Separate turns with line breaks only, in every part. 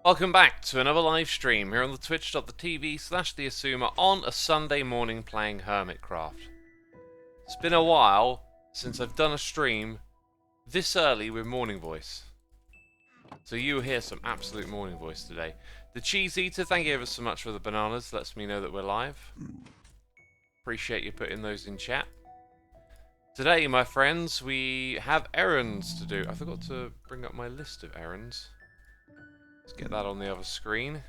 Welcome back to another live stream here on the twitch.tv/Xisuma on a Sunday morning playing Hermitcraft. It's been a while since I've done a stream this early with morning voice. So you will hear some absolute morning voice today. The Cheese Eater, thank you ever so much for the bananas. Lets me know that we're live. Appreciate you putting those in chat. Today, my friends, we have errands to do. I forgot to bring up my list of errands. Let's get that on the other screen.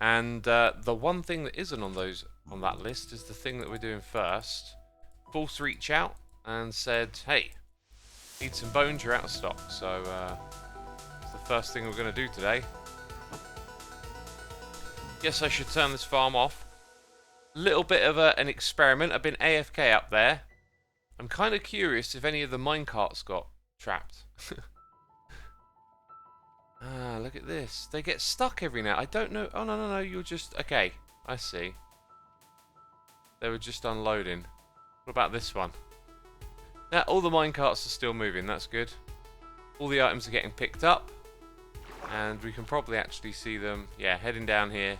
And the one thing that isn't on that list is the thing that we're doing first. False reach out and said, hey, need some bones, you're out of stock. So it's the first thing we're going to do today. Guess I should turn this farm off. Little bit of an experiment. I've been AFK up there. I'm kind of curious if any of the minecarts got trapped. Ah, look at this. They get stuck every now. I don't know. Oh, no, you're just... Okay, I see. They were just unloading. What about this one? Now, all the minecarts are still moving. That's good. All the items are getting picked up. And we can probably actually see them, yeah, heading down here.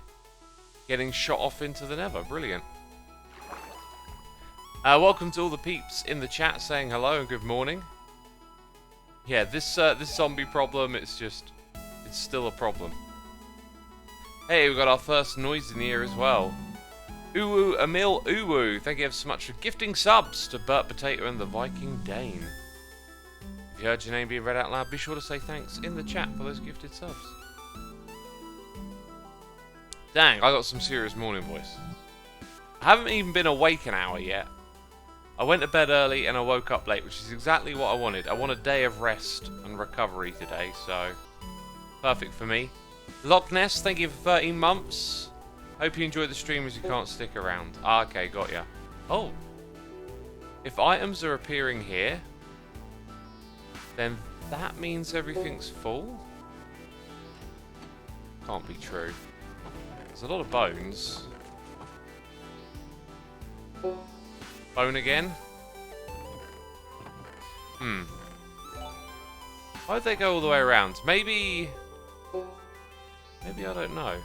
Getting shot off into the nether. Brilliant. Welcome to all the peeps in the chat saying hello and good morning. Yeah, this zombie problem, it's still a problem. Hey, we've got our first noise in here as well. Uwu Emil Uwu, thank you ever so much for gifting subs to Burt Potato and the Viking Dane. If you heard your name being read out loud, be sure to say thanks in the chat for those gifted subs. Dang, I got some serious morning voice. I haven't even been awake an hour yet. I went to bed early and I woke up late, which is exactly what I wanted. I want a day of rest and recovery today, so perfect for me. Loch Ness, thank you for 13 months. Hope you enjoy the stream as you can't stick around. Ah, okay, got ya. Oh. If items are appearing here, then that means everything's full? Can't be true. There's a lot of bones. Bone again? Why'd they go all the way around? Maybe I don't know.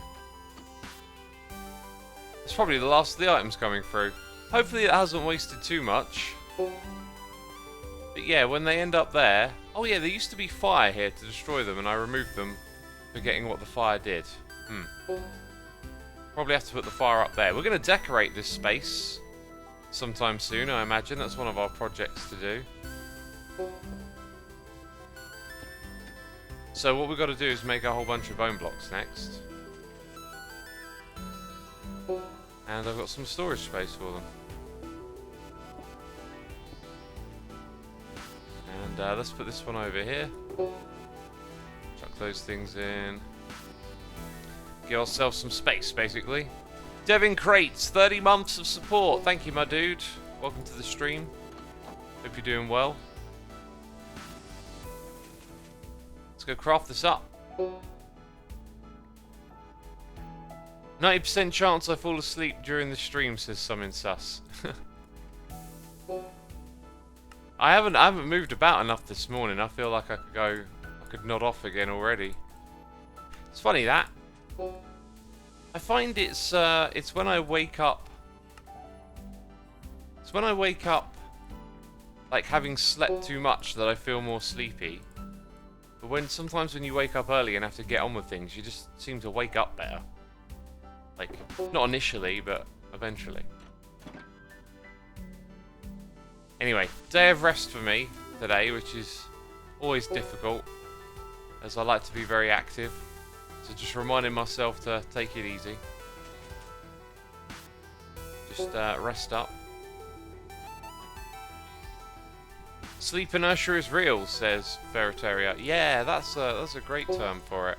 It's probably the last of the items coming through. Hopefully it hasn't wasted too much. But yeah, when they end up there... Oh yeah, there used to be fire here to destroy them and I removed them, forgetting what the fire did. Probably have to put the fire up there. We're going to decorate this space sometime soon, I imagine. That's one of our projects to do. So what we've got to do is make a whole bunch of bone blocks next. And I've got some storage space for them. And let's put this one over here. Chuck those things in. Give ourselves some space, basically. Devin Crates, 30 months of support. Thank you, my dude. Welcome to the stream. Hope you're doing well. Let's go craft this up. 90% chance I fall asleep during the stream, says Summon Sus. I haven't moved about enough this morning. I feel like I could nod off again already. It's funny that. I find it's when I wake up. It's when I wake up, like having slept too much, that I feel more sleepy. But sometimes when you wake up early and have to get on with things, you just seem to wake up better. Like, not initially, but eventually. Anyway, day of rest for me today, which is always difficult, as I like to be very active. So just reminding myself to take it easy. Just rest up. Sleep inertia is real, says Ferretaria. Yeah, that's a great term for it.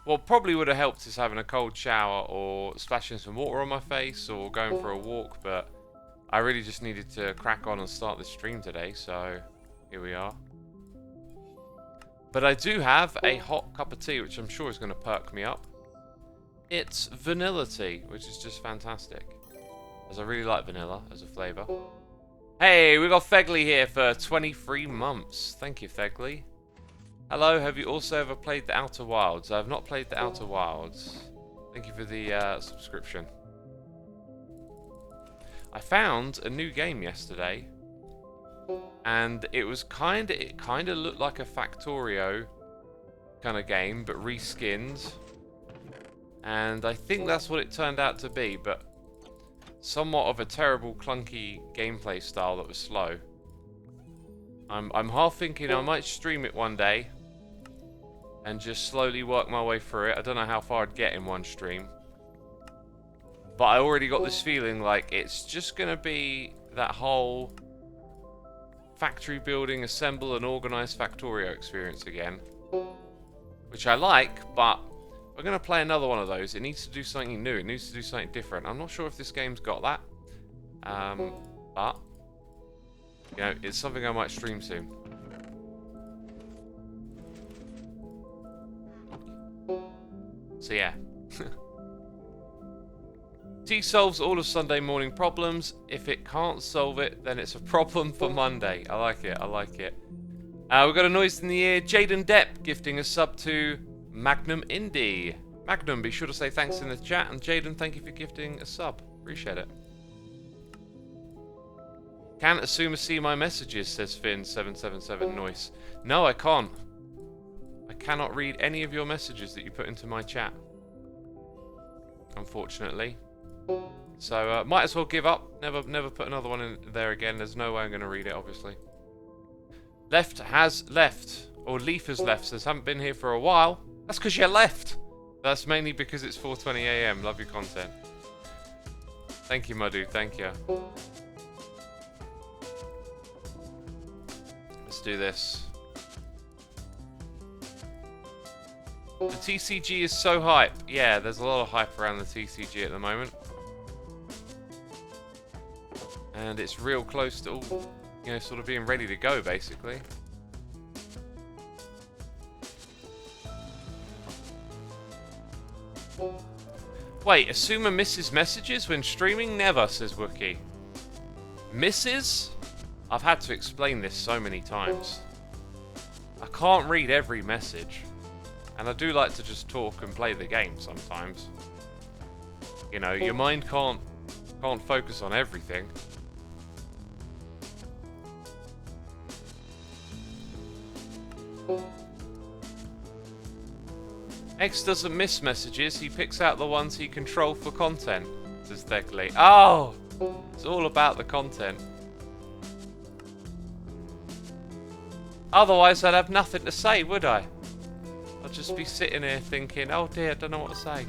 What probably would have helped is having a cold shower or splashing some water on my face or going for a walk, but I really just needed to crack on and start this stream today, so here we are. But I do have a hot cup of tea, which I'm sure is going to perk me up. It's vanilla tea, which is just fantastic, as I really like vanilla as a flavour. Hey, we got Fegley here for 23 months. Thank you, Fegley. Hello, have you also ever played the Outer Wilds? I have not played the Outer Wilds. Thank you for the subscription. I found a new game yesterday, and it kind of looked like a Factorio kind of game, but reskinned. And I think that's what it turned out to be, but somewhat of a terrible, clunky gameplay style that was slow. I'm half thinking I might stream it one day and just slowly work my way through it. I don't know how far I'd get in one stream, but I already got this feeling like it's just gonna be that whole factory building, assemble and organize Factorio experience again, which I like, but we're going to play another one of those. It needs to do something new. It needs to do something different. I'm not sure if this game's got that. But, you know, it's something I might stream soon. So, yeah. T solves all of Sunday morning problems. If it can't solve it, then it's a problem for Monday. I like it. I like it. We've got a noise in the ear. Jaden Depp gifting a sub to Magnum Indie. Magnum, be sure to say thanks in the chat, and Jaden, thank you for gifting a sub. Appreciate it. Can Xisuma see my messages, says Finn777 Noise. No, I can't. I cannot read any of your messages that you put into my chat, unfortunately. So, might as well give up. Never put another one in there again. There's no way I'm going to read it, obviously. Left has left. Or Leaf has left, says, haven't been here for a while. That's because you left. That's mainly because it's 4:20 AM. Love your content. Thank you, my dude. Thank you. Let's do this. The TCG is so hype. Yeah, there's a lot of hype around the TCG at the moment. And it's real close to all, you know, sort of being ready to go, basically. Wait, Xisuma misses messages when streaming? Never, says Wookie. Misses? I've had to explain this so many times. I can't read every message. And I do like to just talk and play the game sometimes. You know, your mind can't focus on everything. X doesn't miss messages, he picks out the ones he controls for content, says Theckley. Oh! It's all about the content. Otherwise I'd have nothing to say, would I? I'd just be sitting here thinking, oh dear, I don't know what to say.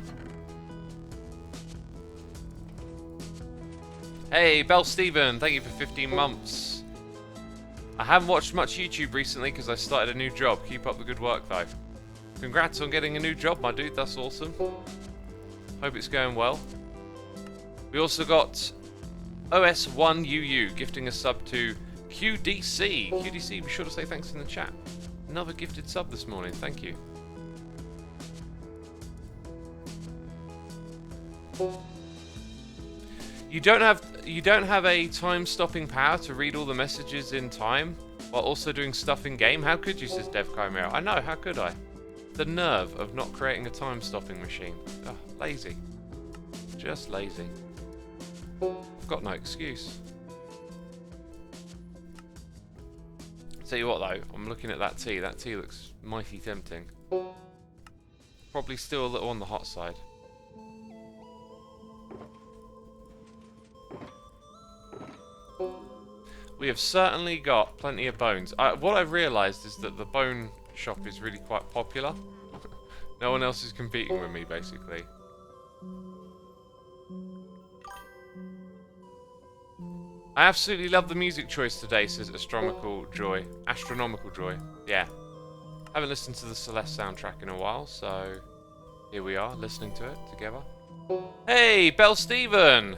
Hey, Bell Steven, thank you for 15 months. I haven't watched much YouTube recently because I started a new job. Keep up the good work though. Congrats on getting a new job, my dude. That's awesome. Hope it's going well. We also got OS1UU gifting a sub to QDC. QDC, be sure to say thanks in the chat. Another gifted sub this morning. Thank you. You don't have a time-stopping power to read all the messages in time while also doing stuff in game. How could you, says Dev Chimera? I know. How could I? The nerve of not creating a time-stopping machine. Oh, lazy. Just lazy. I've got no excuse. Tell you what though, I'm looking at that tea. That tea looks mighty tempting. Probably still a little on the hot side. We have certainly got plenty of bones. What I've realised is that the bone shop is really quite popular. No one else is competing with me, basically. I absolutely love the music choice today, says Astronomical Joy. Astronomical Joy, yeah. Haven't listened to the Celeste soundtrack in a while, so here we are, listening to it together. Hey, Bell Steven!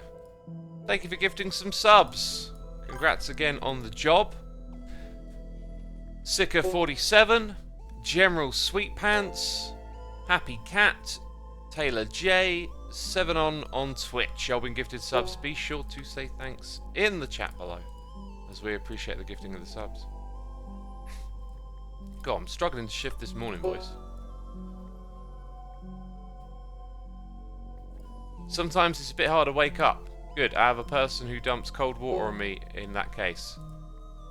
Thank you for gifting some subs. Congrats again on the job. Sicker47, General Sweetpants, Happy Cat, Taylor J, 7on Twitch. Y'all been gifted subs. Be sure to say thanks in the chat below as we appreciate the gifting of the subs. God, I'm struggling to shift this morning voice. Sometimes it's a bit hard to wake up. Good, I have a person who dumps cold water on me in that case.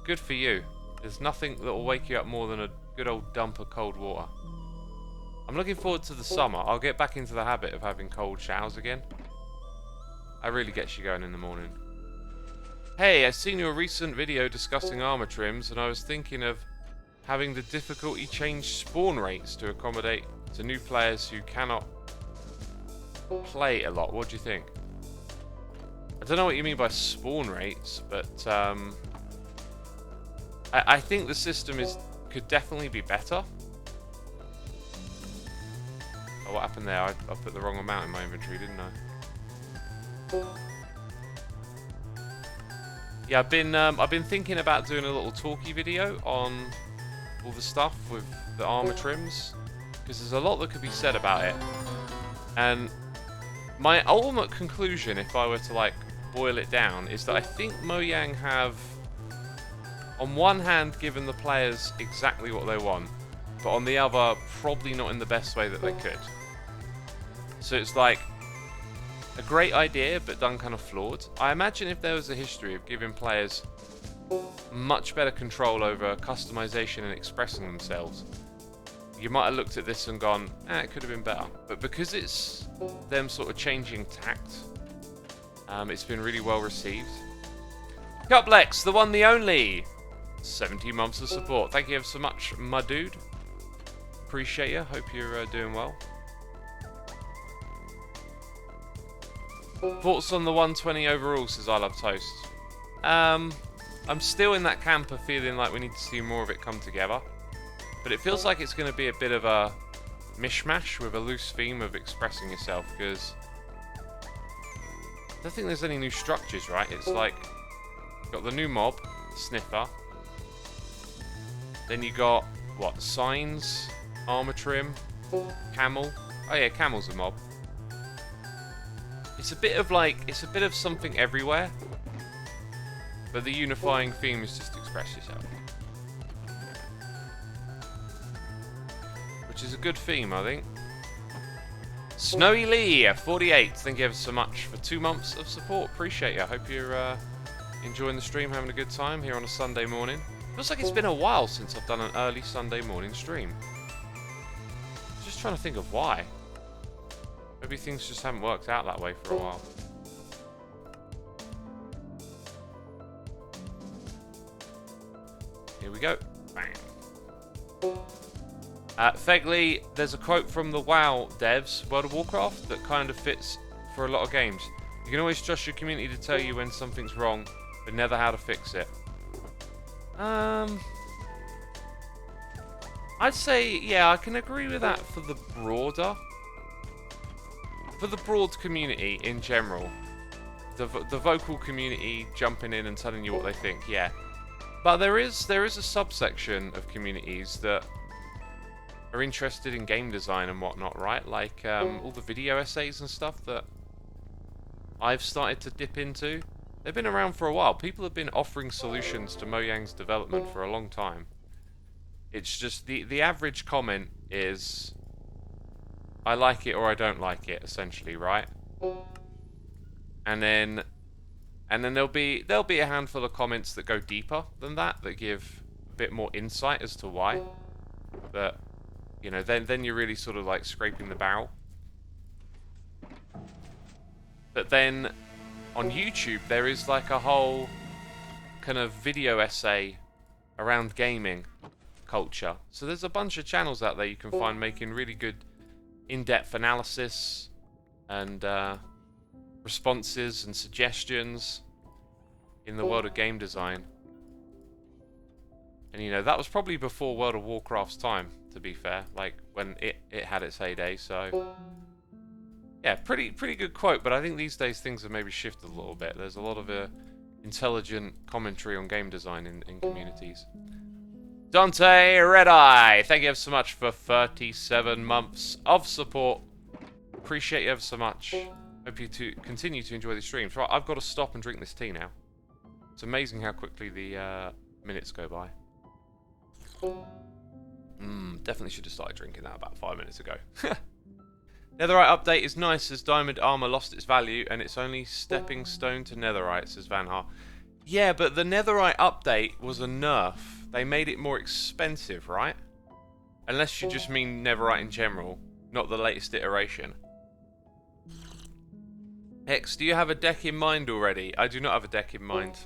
Good for you. There's nothing that will wake you up more than a good old dump of cold water. I'm looking forward to the summer. I'll get back into the habit of having cold showers again. It really gets you going in the morning. Hey, I've seen your recent video discussing armor trims, and I was thinking of having the difficulty change spawn rates to accommodate to new players who cannot play a lot. What do you think? I don't know what you mean by spawn rates, but I think the system could definitely be better. Oh, what happened there? I put the wrong amount in my inventory, didn't I? Yeah, I've been thinking about doing a little talkie video on all the stuff with the armor trims, because there's a lot that could be said about it. And my ultimate conclusion, if I were to like boil it down, is that I think Mojang have, on one hand, given the players exactly what they want, but on the other, probably not in the best way that they could. So it's like a great idea, but done kind of flawed. I imagine if there was a history of giving players much better control over customization and expressing themselves, you might have looked at this and gone, it could have been better. But because it's them sort of changing tact, it's been really well received. Cuplex, the one, the only. 17 months of support. Thank you ever so much, my dude. Appreciate you. Hope you're doing well. Thoughts on the 120 overall, says I Love Toast. I'm still in that camp of feeling like we need to see more of it come together. But it feels like it's going to be a bit of a mishmash with a loose theme of expressing yourself, because I don't think there's any new structures, right? It's like, you've got the new mob, Sniffer. Then you got, what, signs, armor trim, camel. Oh yeah, camel's a mob. It's a bit of like, it's a bit of something everywhere. But the unifying theme is just express yourself. Which is a good theme, I think. Snowy Lee, 48. Thank you ever so much for 2 months of support. Appreciate you. I hope you're enjoying the stream, having a good time here on a Sunday morning. Feels like it's been a while since I've done an early Sunday morning stream. Just trying to think of why. Maybe things just haven't worked out that way for a while. Here we go. Bang. Fegley, there's a quote from the WoW devs, World of Warcraft, that kind of fits for a lot of games. You can always trust your community to tell you when something's wrong, but never how to fix it. I'd say, yeah, I can agree with that for the broad community in general. The vocal community jumping in and telling you what they think, yeah. But there is a subsection of communities that are interested in game design and whatnot, right? Like all the video essays and stuff that I've started to dip into. They've been around for a while. People have been offering solutions to Mojang's development for a long time. It's just the average comment is, I like it or I don't like it, essentially, right? And then there'll be a handful of comments that go deeper than that give a bit more insight as to why. But you know, then you're really sort of like scraping the barrel. But then on YouTube there is like a whole kind of video essay around gaming culture. So there's a bunch of channels out there you can find making really good in-depth analysis and responses and suggestions in the world of game design. And you know, that was probably before World of Warcraft's time, to be fair, like when it had its heyday. So yeah, pretty good quote, but I think these days things have maybe shifted a little bit. There's a lot of intelligent commentary on game design in communities. Dante Redeye, thank you ever so much for 37 months of support. Appreciate you ever so much. Hope you continue to enjoy the streams. Right, I've got to stop and drink this tea now. It's amazing how quickly the minutes go by. Definitely should have started drinking that about 5 minutes ago. Netherite update is nice as diamond armor lost its value and it's only stepping stone to netherite, says Van Har. Yeah, but the netherite update was a nerf. They made it more expensive, right? Unless you just mean netherite in general, not the latest iteration. X, do you have a deck in mind already? I do not have a deck in mind.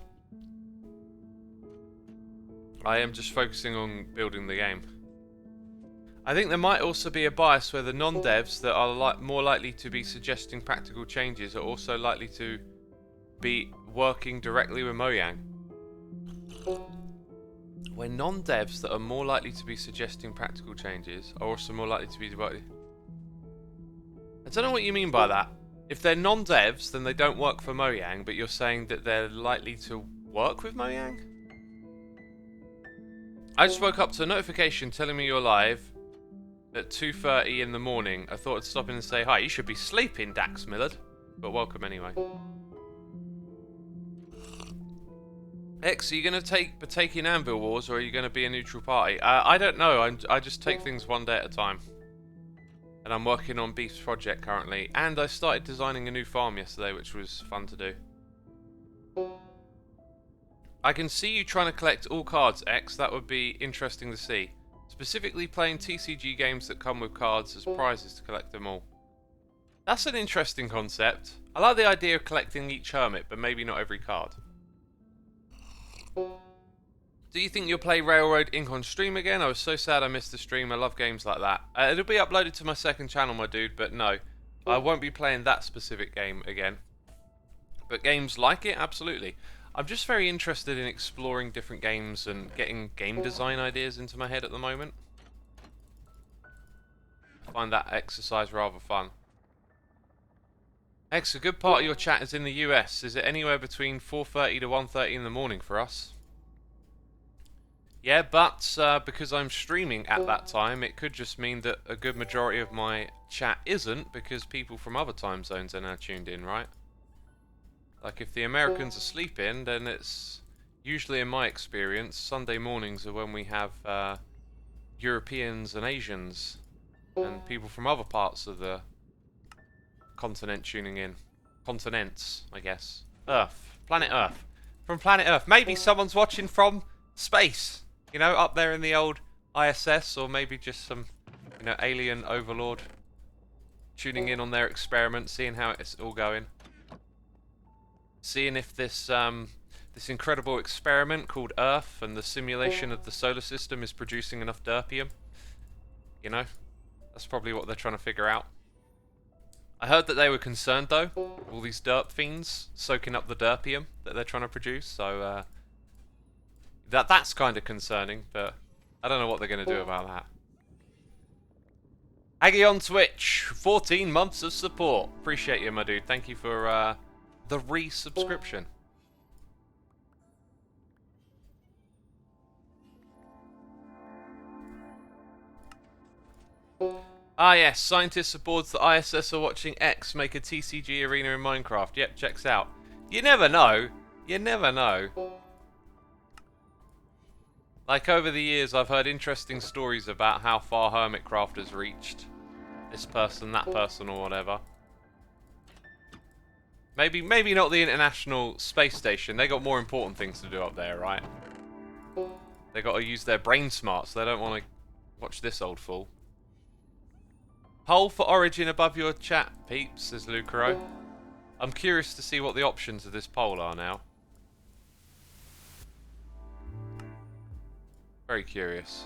I am just focusing on building the game. I think there might also be a bias where the non-devs that are more likely to be suggesting practical changes are also likely to be working directly with Mojang. Where non-devs that are more likely to be suggesting practical changes are also more likely to be debated. I don't know what you mean by that. If they're non-devs, then they don't work for Mojang, but you're saying that they're likely to work with Mojang? I just woke up to a notification telling me you're live at 2:30 in the morning. I thought I'd stop in and say hi. You should be sleeping, Dax Millard. But welcome anyway. X, are you going to partake in Anvil Wars, or are you going to be a neutral party? I don't know. I just take things one day at a time. And I'm working on Beef's project currently. And I started designing a new farm yesterday, which was fun to do. I can see you trying to collect all cards, X. That would be interesting to see. Specifically playing TCG games that come with cards as prizes to collect them all. That's an interesting concept. I like the idea of collecting each hermit, but maybe not every card. Do you think you'll play Railroad Ink on stream again? I was so sad I missed the stream. I love games like that. It'll be uploaded to my second channel, my dude, but no. I won't be playing that specific game again. But games like it, absolutely. I'm just very interested in exploring different games and getting game design ideas into my head at the moment. I find that exercise rather fun. X, a good part of your chat is in the US. Is it anywhere between 4:30 to 1:30 in the morning for us? Yeah, but because I'm streaming at that time, it could just mean that a good majority of my chat isn't, because people from other time zones are now tuned in, right? Like, if the Americans are sleeping, then it's usually, in my experience, Sunday mornings are when we have Europeans and Asians and people from other parts of the continent tuning in. Continents, I guess. Earth. Planet Earth. From planet Earth. Maybe someone's watching from space. You know, up there in the old ISS, or maybe just some, you know, alien overlord tuning in on their experiment, seeing how it's all going. Seeing if this this incredible experiment called Earth and the simulation of the solar system is producing enough derpium. You know, that's probably what they're trying to figure out. I heard that they were concerned, though, all these derp fiends soaking up the derpium that they're trying to produce, so that's kind of concerning, but I don't know what they're going to do about that. Aggie on Twitch, 14 months of support. Appreciate you, my dude. Thank you for the resubscription. Ah yes, scientists aboard the ISS are watching X make a TCG arena in Minecraft. Yep, checks out. You never know. You never know. Like, over the years, I've heard interesting stories about how far Hermitcraft has reached. This person, that person, or whatever. Maybe not the International Space Station. They got more important things to do up there, right? They got to use their brain smarts. So they don't want to watch this old fool. Poll for Origin above your chat, peeps, says Lucaro. I'm curious to see what the options of this poll are now. Very curious.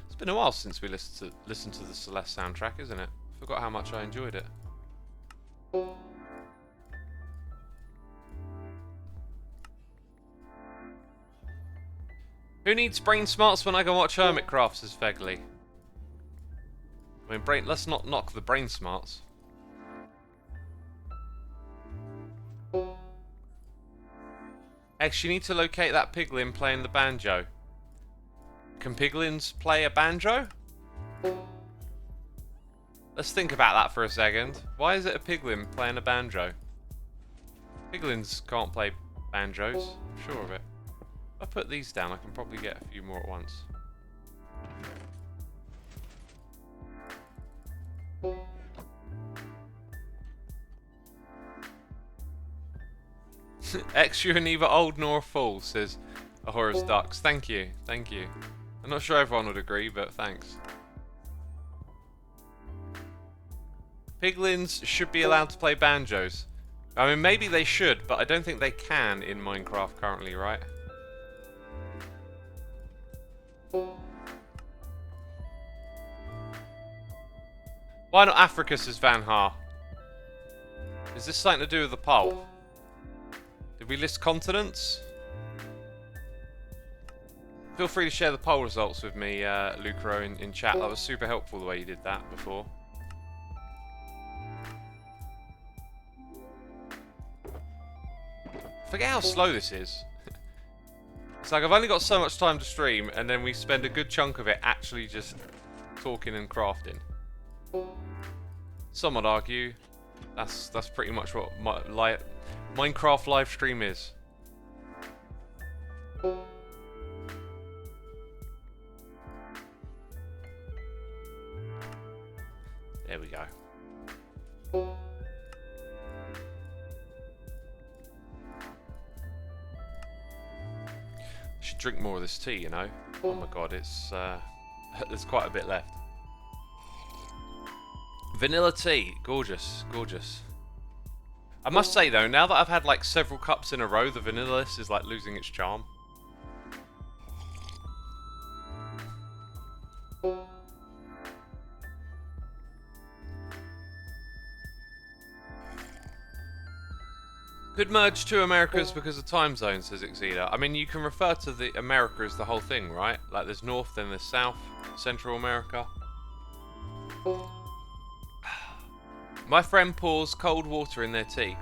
It's been a while since we listened to the Celeste soundtrack, isn't it? Forgot how much I enjoyed it. Who needs brain smarts when I can watch Hermitcraft, says Fegley. I mean, let's not knock the brain smarts. X, you need to locate that piglin playing the banjo. Can piglins play a banjo? Let's think about that for a second. Why is it a piglin playing a banjo? Piglins can't play banjos, I'm sure of it. If I put these down, I can probably get a few more at once. X, you're neither old nor a fool, says Ahorus Ducks. Thank you, thank you. I'm not sure everyone would agree, but thanks. Piglins should be allowed to play banjos. I mean, maybe they should, but I don't think they can in Minecraft currently, right? Why not Africa, says Van Haar? Is this something to do with the poll? Did we list continents? Feel free to share the poll results with me, Lucro, in chat. That was super helpful the way you did that before. Forget how slow this is. It's like I've only got so much time to stream, and then we spend a good chunk of it actually just talking and crafting. Some would argue that's pretty much what Minecraft live stream is. There we go. Should drink more of this tea, you know. Oh my god, it's there's quite a bit left. Vanilla tea, gorgeous, gorgeous. I must say though, now that I've had like several cups in a row, the vanilla-less is like losing its charm. Could merge two Americas because of time zones, says Xida. I mean, you can refer to the America as the whole thing, right? Like there's North, then there's South, Central America. My friend pours cold water in their tea.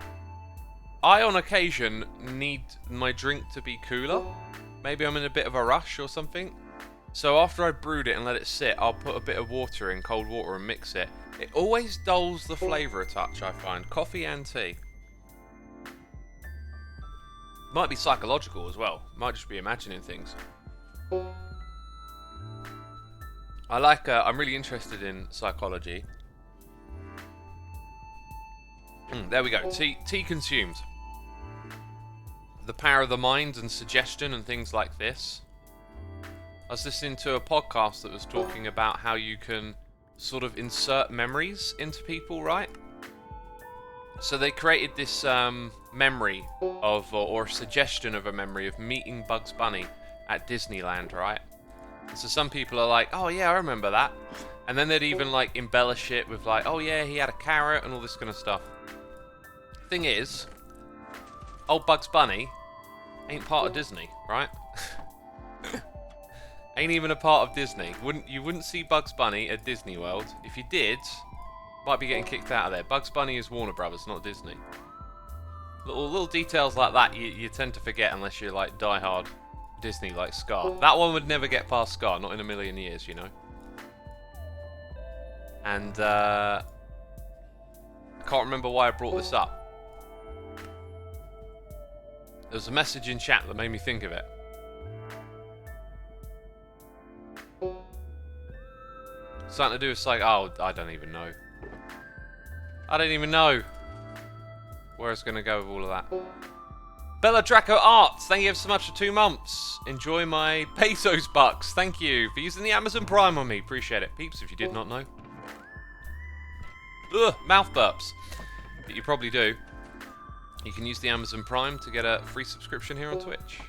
I, on occasion, need my drink to be cooler. Maybe I'm in a bit of a rush or something. So after I brewed it and let it sit, I'll put a bit of water in, cold water, and mix it. It always dulls the flavour a touch, I find. Coffee and tea. Might be psychological as well. Might just be imagining things. I like, I'm really interested in psychology. There we go. Tea consumed. The power of the mind and suggestion and things like this. I was listening to a podcast that was talking about how you can sort of insert memories into people, right? So they created this memory of, or a suggestion of a memory of meeting Bugs Bunny at Disneyland, right? And so some people are like, oh yeah, I remember that. And then they'd even like embellish it with like, oh yeah, he had a carrot and all this kind of stuff. Thing is, old Bugs Bunny ain't part of Disney, right? Ain't even a part of Disney. You wouldn't see Bugs Bunny at Disney World. If you did, might be getting kicked out of there. Bugs Bunny is Warner Brothers, not Disney. Little details like that you tend to forget unless you're like diehard Disney like Scar. That one would never get past Scar, not in a million years, you know. And I can't remember why I brought this up. There was a message in chat that made me think of it. Something to do with like, oh, I don't even know. I don't even know where it's going to go with all of that. Bella Draco Arts, thank you so much for 2 months. Enjoy my pesos bucks. Thank you for using the Amazon Prime on me. Appreciate it. Peeps, if you did not know. Ugh, mouth burps. But you probably do. You can use the Amazon Prime to get a free subscription here on Twitch.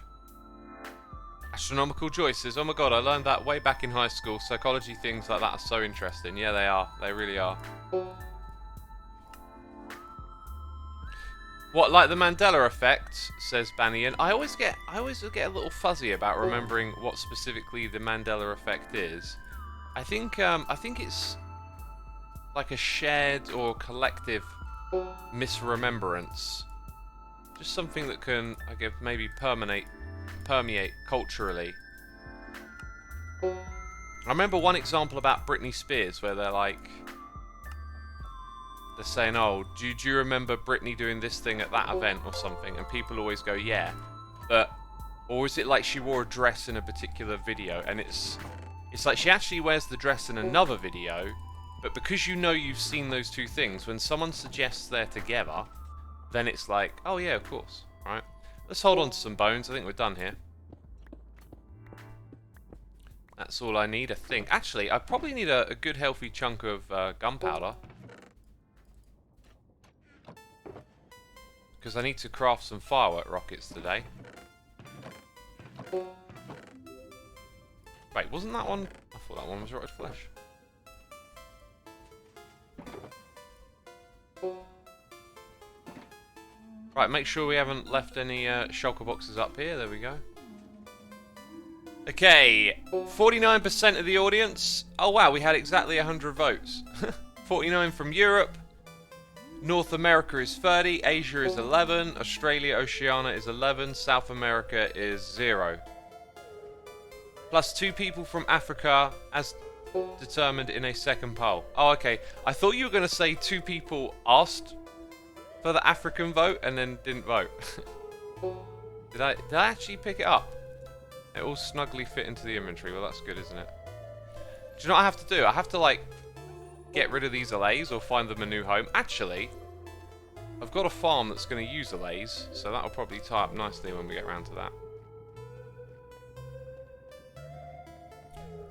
Astronomical Joy says, oh my god, I learned that way back in high school. Psychology things like that are so interesting. Yeah, they are. They really are. What, like the Mandela effect, says Bannian. I always get a little fuzzy about remembering what specifically the Mandela effect is. I think it's like a shared or collective misremembrance. Just something that can, I guess, maybe permeate culturally. I remember one example about Britney Spears where they're they're saying, oh, do you remember Britney doing this thing at that event or something? And people always go, yeah. But, or is it like she wore a dress in a particular video? And it's like she actually wears the dress in another video, but because you know you've seen those two things, when someone suggests they're together, then it's like, oh yeah, of course. Right? Let's hold on to some bones. I think we're done here. That's all I need, I think. Actually, I probably need a good healthy chunk of gunpowder. Because I need to craft some firework rockets today. Wait, wasn't that one? I thought that one was rotted flesh. Right, make sure we haven't left any shulker boxes up here. There we go. Okay, 49% of the audience. Oh wow, we had exactly 100 votes. 49 from Europe. North America is 30, Asia is 11, Australia, Oceania is 11, South America is 0. Plus 2 people from Africa as determined in a second poll. Oh, okay. I thought you were going to say 2 people asked for the African vote and then didn't vote. Did I actually pick it up? It all snugly fit into the inventory. Well, that's good, isn't it? Do you know what I have to do? I have to, like, get rid of these allays or find them a new home. Actually, I've got a farm that's going to use allays, so that'll probably tie up nicely when we get around to that.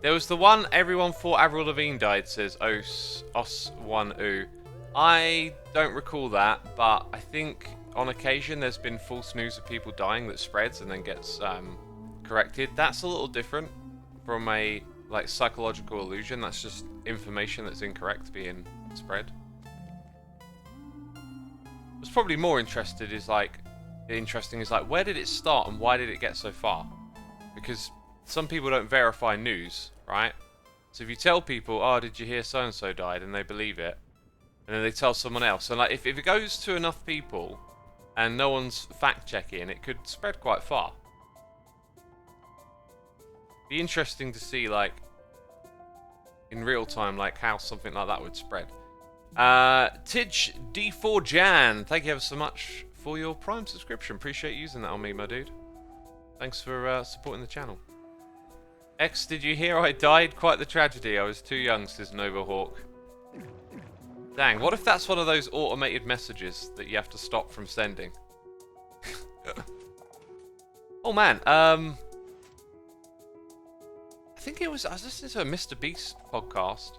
There was the one everyone thought Avril Lavigne died, says Os1U. I don't recall that, but I think on occasion there's been false news of people dying that spreads and then gets corrected. That's a little different from a like psychological illusion. That's just information that's incorrect being spread. What's probably more interesting is like where did it start and why did it get so far? Because some people don't verify news, right? So if you tell people, oh, did you hear so and so died, and they believe it, and then they tell someone else, and like if it goes to enough people and no one's fact checking, it could spread quite far. Be interesting to see, like, in real time, like, how something like that would spread. Tidge D4 Jan, thank you ever so much for your Prime subscription. Appreciate you using that on me, my dude. Thanks for supporting the channel. X, did you hear I died? Quite the tragedy. I was too young, says Novahawk. Dang, what if that's one of those automated messages that you have to stop from sending? Oh man, I think I was listening to a Mr. Beast podcast.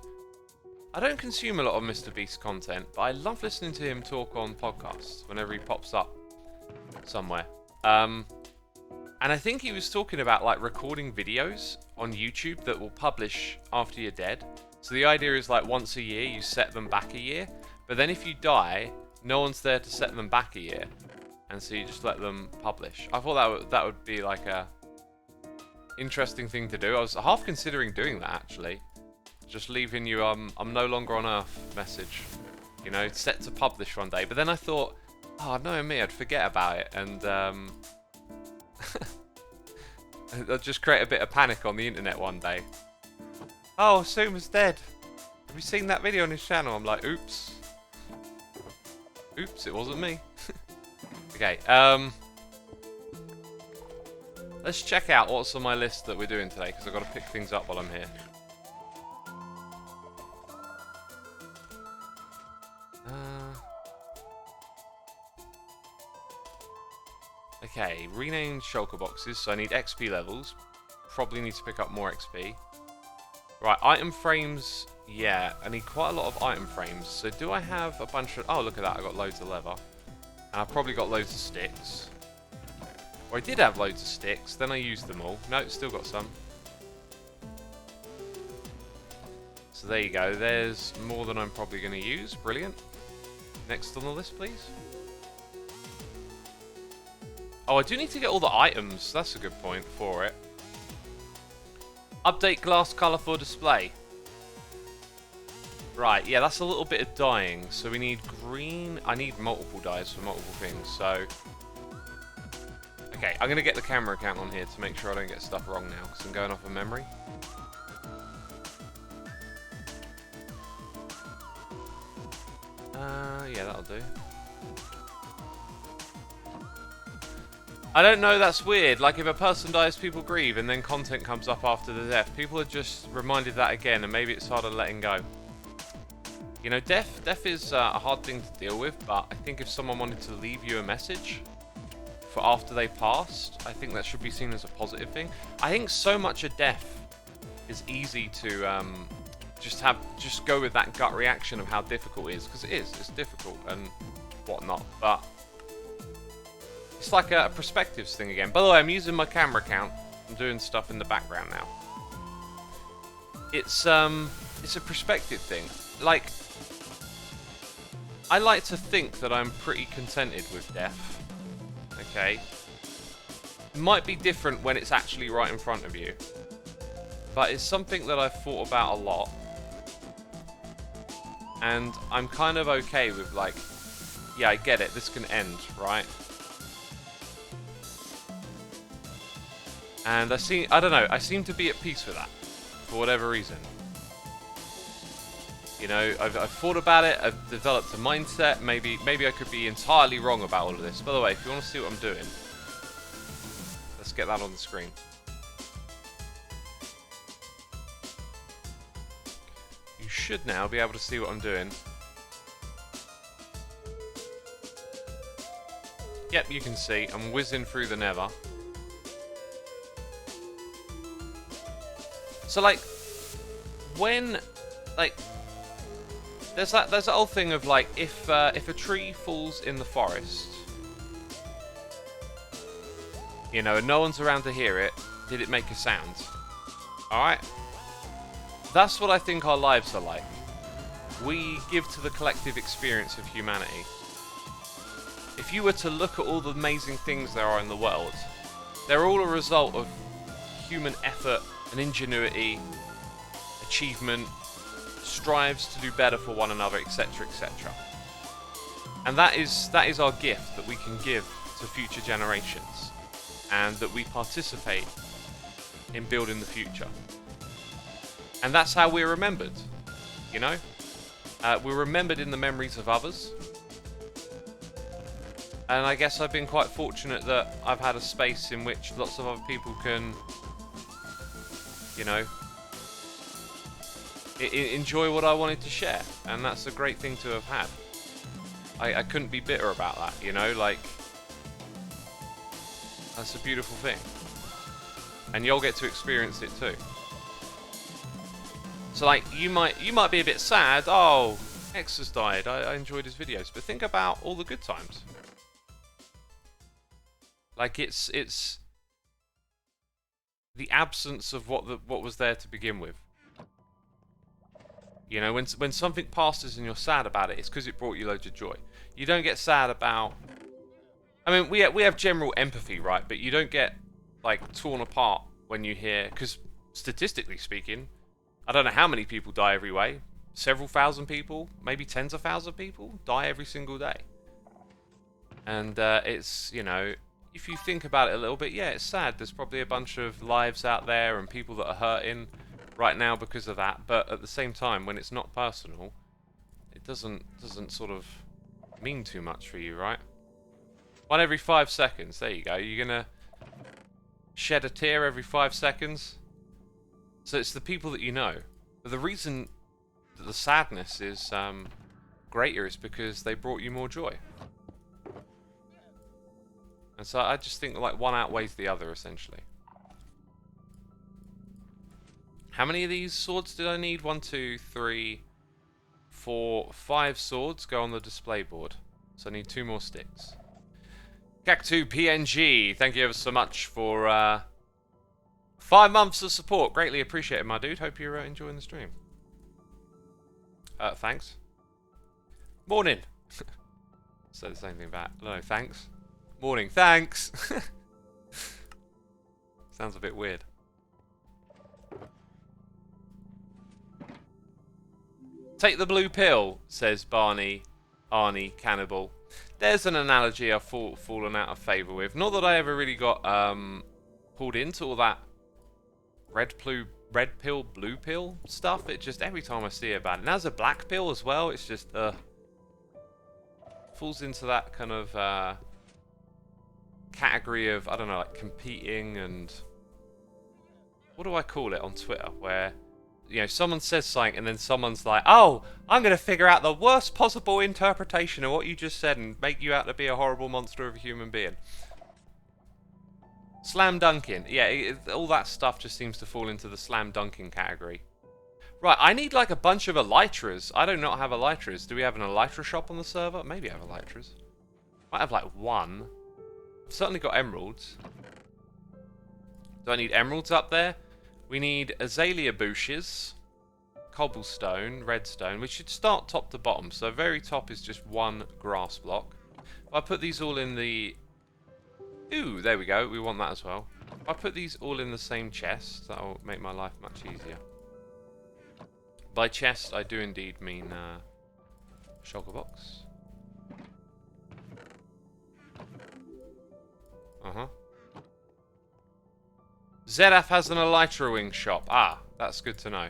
I don't consume a lot of Mr. Beast content, but I love listening to him talk on podcasts whenever he pops up somewhere. And I think he was talking about like recording videos on YouTube that will publish after you're dead. So the idea is like once a year you set them back a year, but then if you die, no one's there to set them back a year, and so you just let them publish. I thought that would be like a interesting thing to do. I was half considering doing that actually. Just leaving you I'm no longer on Earth message. You know, set to publish one day. But then I thought, oh, knowing me, I'd forget about it and I'd just create a bit of panic on the internet one day. Oh, Suma's dead. Have you seen that video on his channel? I'm like, oops. Oops, it wasn't me. Okay, let's check out what's on my list that we're doing today, because I've got to pick things up while I'm here. Okay, renamed shulker boxes, so I need XP levels. Probably need to pick up more XP. Right, item frames, yeah, I need quite a lot of item frames. So do I have a bunch of... Oh, look at that, I got loads of leather. And I've probably got loads of sticks. Or I did have loads of sticks, then I used them all. No, still got some. So there you go, there's more than I'm probably going to use. Brilliant. Next on the list, please. Oh, I do need to get all the items. That's a good point for it. Update glass colour for display. Right, yeah, that's a little bit of dyeing. So we need green. I need multiple dyes for multiple things, so... Okay, I'm going to get the camera account on here to make sure I don't get stuff wrong now, because I'm going off of memory. Yeah, that'll do. I don't know, that's weird. Like, if a person dies, people grieve, and then content comes up after the death. People are just reminded that again, and maybe it's harder letting go. You know, death is a hard thing to deal with, but I think if someone wanted to leave you a message for after they passed, I think that should be seen as a positive thing. I think so much of death is easy to just go with that gut reaction of how difficult it is, because it's difficult and whatnot, but it's like a perspectives thing again. By the way, I'm using my camera account. I'm doing stuff in the background now. It's a perspective thing. Like, I like to think that I'm pretty contented with death. Okay? It might be different when it's actually right in front of you. But it's something that I've thought about a lot. And I'm kind of okay with, like, yeah, I get it, this can end, right? And I don't know, I seem to be at peace with that, for whatever reason. You know, I've thought about it, I've developed a mindset, maybe I could be entirely wrong about all of this. By the way, if you want to see what I'm doing, let's get that on the screen. You should now be able to see what I'm doing. Yep, you can see, I'm whizzing through the nether. So, like, when, like, there's that whole thing of, like, if a tree falls in the forest, you know, and no one's around to hear it, did it make a sound? Alright? That's what I think our lives are like. We give to the collective experience of humanity. If you were to look at all the amazing things there are in the world, they're all a result of human effort and ingenuity, achievement, strives to do better for one another, etc., etc. And that is our gift that we can give to future generations, and that we participate in building the future. And that's how we're remembered, you know? We're remembered in the memories of others. And I guess I've been quite fortunate that I've had a space in which lots of other people can, you know, enjoy what I wanted to share, and that's a great thing to have had. I couldn't be bitter about that, you know, like, that's a beautiful thing, and you'll get to experience it too. So, like, you might be a bit sad, oh, X has died, I enjoyed his videos, but think about all the good times. Like, it's the absence of what was there to begin with. You know, when something passes and you're sad about it, it's because it brought you loads of joy. You don't get sad about... I mean, we have general empathy, right? But you don't get, like, torn apart when you hear... Because, statistically speaking, I don't know how many people die every way. Several thousand people, maybe tens of thousands of people, die every single day. And it's, you know... If you think about it a little bit, yeah, it's sad. There's probably a bunch of lives out there and people that are hurting right now because of that. But at the same time, when it's not personal, it doesn't sort of mean too much for you, right? 1 every 5 seconds. There you go. You're gonna shed a tear every 5 seconds. So it's the people that you know. But the reason that the sadness is greater is because they brought you more joy. And so I just think, like, one outweighs the other, essentially. How many of these swords did I need? 1, 2, 3, 4, 5 swords go on the display board. So I need 2 more sticks. Cactu PNG, thank you ever so much for 5 months of support. Greatly appreciated, my dude. Hope you're enjoying the stream. Thanks. Morning. Say the same thing back. No, thanks. Morning, thanks. Sounds a bit weird. Take the blue pill, says Arnie Cannibal. There's an analogy I've fallen out of favour with. Not that I ever really got pulled into all that red pill, blue pill stuff. It just, every time I see about it. And there's a black pill as well, it's just, falls into that kind of category of, I don't know, like competing and... What do I call it on Twitter? Where, you know, someone says something and then someone's like, oh, I'm going to figure out the worst possible interpretation of what you just said and make you out to be a horrible monster of a human being. Slam dunking. Yeah, all that stuff just seems to fall into the slam dunking category. Right, I need like a bunch of elytras. I do not have elytras. Do we have an elytra shop on the server? Maybe I have elytras. Might have like one. I've certainly got emeralds. Do I need emeralds up there? We need azalea bushes, cobblestone, redstone. We should start top to bottom. So very top is just one grass block. If I put these all in the... Ooh, there we go. We want that as well. If I put these all in the same chest, that will make my life much easier. By chest, I do indeed mean shulker box. ZF has an elytra wing shop. Ah, that's good to know.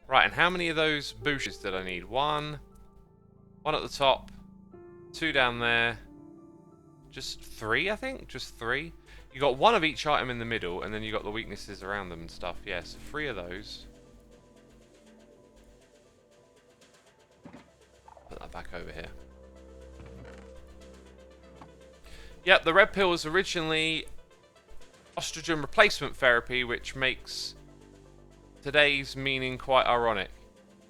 Right, and how many of those bushes did I need? One at the top, two down there. Just three, I think? Just three. You got one of each item in the middle, and then you got the weaknesses around them and stuff. Yeah, so three of those. Put that back over here. Yep, the red pill was originally estrogen replacement therapy, which makes today's meaning quite ironic.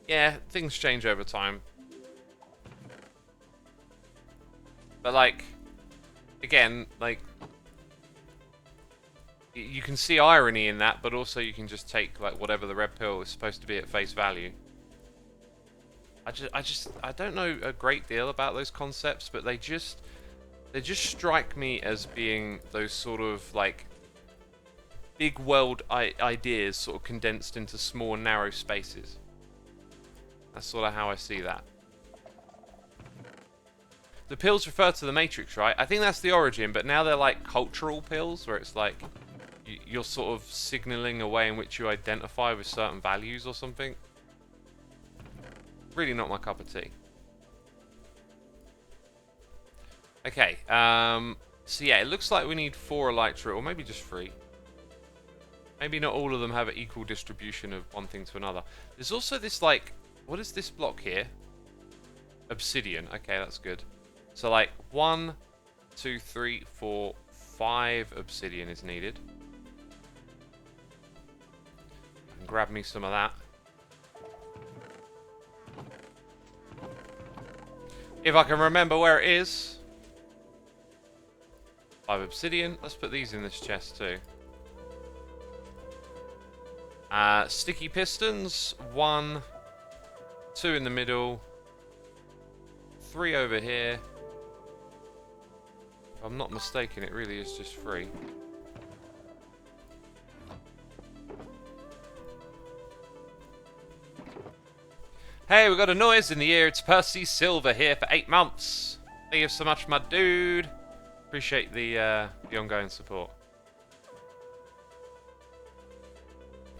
Yeah, things change over time. But like, again, like, you can see irony in that, but also you can just take like whatever the red pill is supposed to be at face value. I don't know a great deal about those concepts, but they just strike me as being those sort of like big world ideas sort of condensed into small narrow spaces. That's sort of how I see that. The pills refer to the Matrix, right? I think that's the origin, but now they're like cultural pills, where it's like you're sort of signaling a way in which you identify with certain values or something. Really not my cup of tea. Okay, so yeah, it looks like we need 4 elytra, or maybe just 3. Maybe not all of them have an equal distribution of one thing to another. There's also this, like, what is this block here? Obsidian. Okay, that's good. So, like, 1, 2, 3, 4, 5 obsidian is needed. I can grab me some of that. If I can remember where it is. 5 obsidian. Let's put these in this chest too. Sticky pistons. 1, 2 in the middle. 3 over here. If I'm not mistaken, it really is just 3. Hey, we got a noise in the ear. It's Percy Silver here for 8 months. Thank you so much, my dude. Appreciate the ongoing support.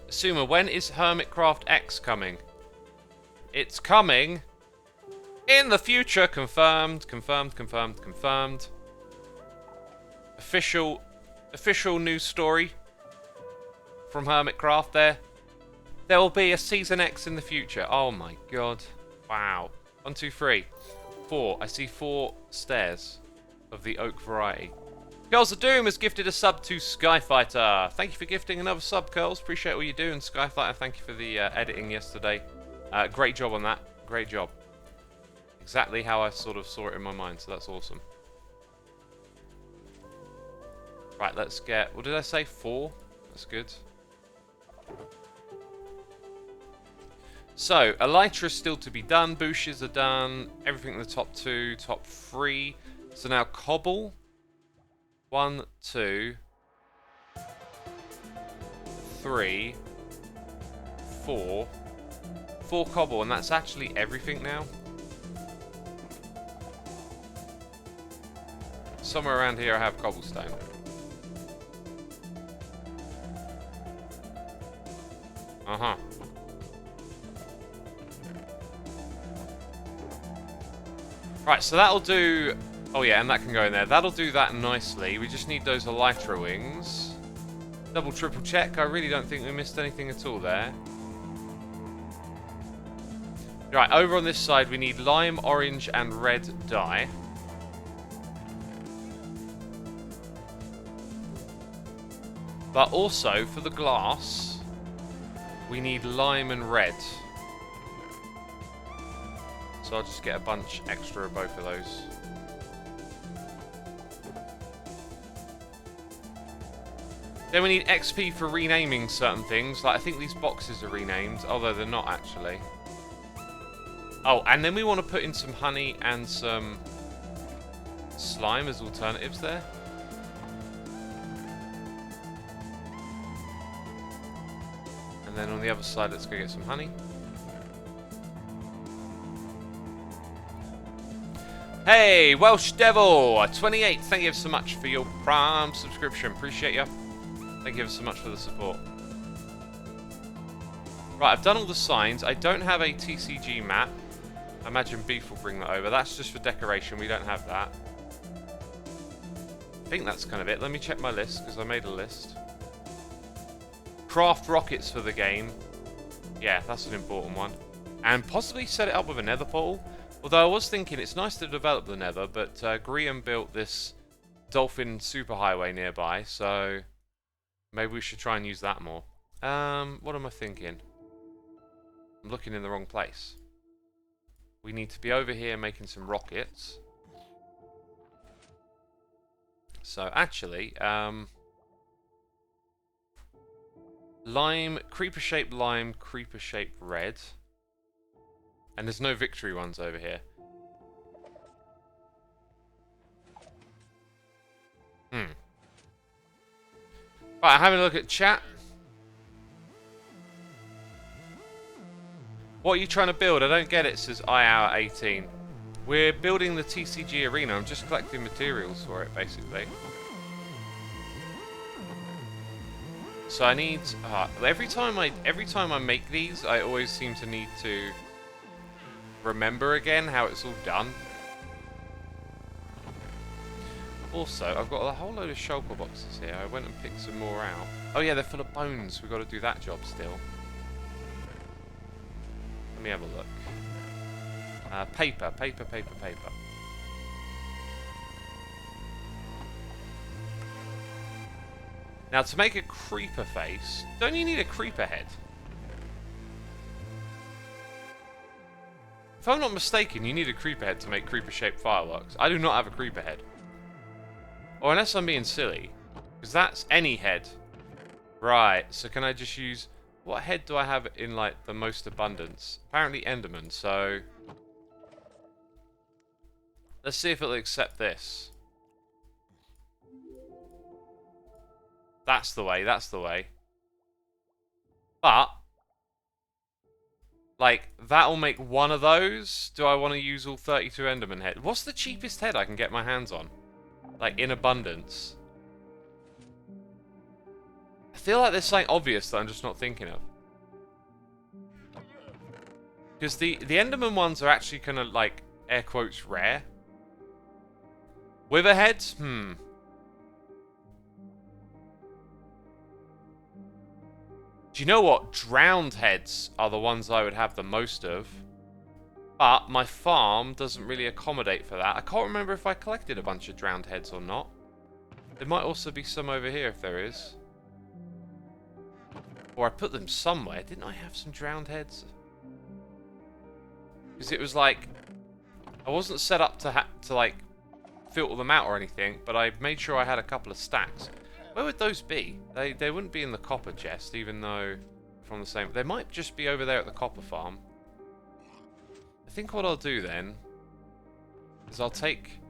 Xisuma, when is Hermitcraft X coming? It's coming in the future. Confirmed, confirmed, confirmed, confirmed. Official news story from Hermitcraft there. There will be a Season X in the future. Oh my god. Wow. 1, 2, 3, 4. I see 4 stairs of the oak variety. Curls of Doom has gifted a sub to Skyfighter. Thank you for gifting another sub, Curls. Appreciate all you do. And Skyfighter, thank you for the editing yesterday. Great job on that. Great job. Exactly how I sort of saw it in my mind, so that's awesome. Right, let's get... What did I say? 4? That's good. So, elytra is still to be done. Bushes are done. Everything in the top 2, top 3. So now cobble. 1, 2, 3, 4. 4 cobble, and that's actually everything now. Somewhere around here I have cobblestone. Uh-huh. Right, so that'll do... Oh yeah, and that can go in there. That'll do that nicely. We just need those elytra wings. Double, triple check. I really don't think we missed anything at all there. Right, over on this side we need lime, orange, and red dye. But also, for the glass, we need lime and red. So I'll just get a bunch extra of both of those. Then we need XP for renaming certain things. Like, I think these boxes are renamed, although they're not actually. Oh, and then we want to put in some honey and some slime as alternatives there. And then on the other side, let's go get some honey. Hey, Welsh Devil 28, thank you so much for your Prime subscription. Appreciate you. Thank you so much for the support. Right, I've done all the signs. I don't have a TCG map. I imagine Beef will bring that over. That's just for decoration. We don't have that. I think that's kind of it. Let me check my list, because I made a list. Craft rockets for the game. Yeah, that's an important one. And possibly set it up with a nether portal. Although I was thinking it's nice to develop the nether, but Graham built this dolphin superhighway nearby, so maybe we should try and use that more. What am I thinking? I'm looking in the wrong place. We need to be over here making some rockets. So actually, lime, creeper-shaped lime, creeper-shaped red. And there's no victory ones over here. Right, having a look at chat. What are you trying to build? I don't get it, says iHour18. We're building the TCG arena. I'm just collecting materials for it, basically. So I need... every time I make these, I always seem to need to remember again how it's all done. Also, I've got a whole load of shulker boxes here. I went and picked some more out. Oh yeah, they're full of bones. We've got to do that job still. Let me have a look. Paper. Now, to make a creeper face, don't you need a creeper head? If I'm not mistaken, you need a creeper head to make creeper-shaped fireworks. I do not have a creeper head. Or unless I'm being silly. Because that's any head. Right, so can I just use... What head do I have in, like, the most abundance? Apparently Enderman, so... Let's see if it'll accept this. That's the way, that's the way. But... Like, that'll make one of those. Do I want to use all 32 Enderman heads? What's the cheapest head I can get my hands on? Like, in abundance. I feel like there's something obvious that I'm just not thinking of. Because the Enderman ones are actually kind of, like, air quotes, rare. Wither heads? Do you know what? Drowned heads are the ones I would have the most of. But my farm doesn't really accommodate for that. I can't remember if I collected a bunch of drowned heads or not. There might also be some over here if there is. Or I put them somewhere. Didn't I have some drowned heads? Because it was like... I wasn't set up to like, filter them out or anything. But I made sure I had a couple of stacks. Where would those be? They wouldn't be in the copper chest, even though from the same... They might just be over there at the copper farm. I think what I'll do then is I'll take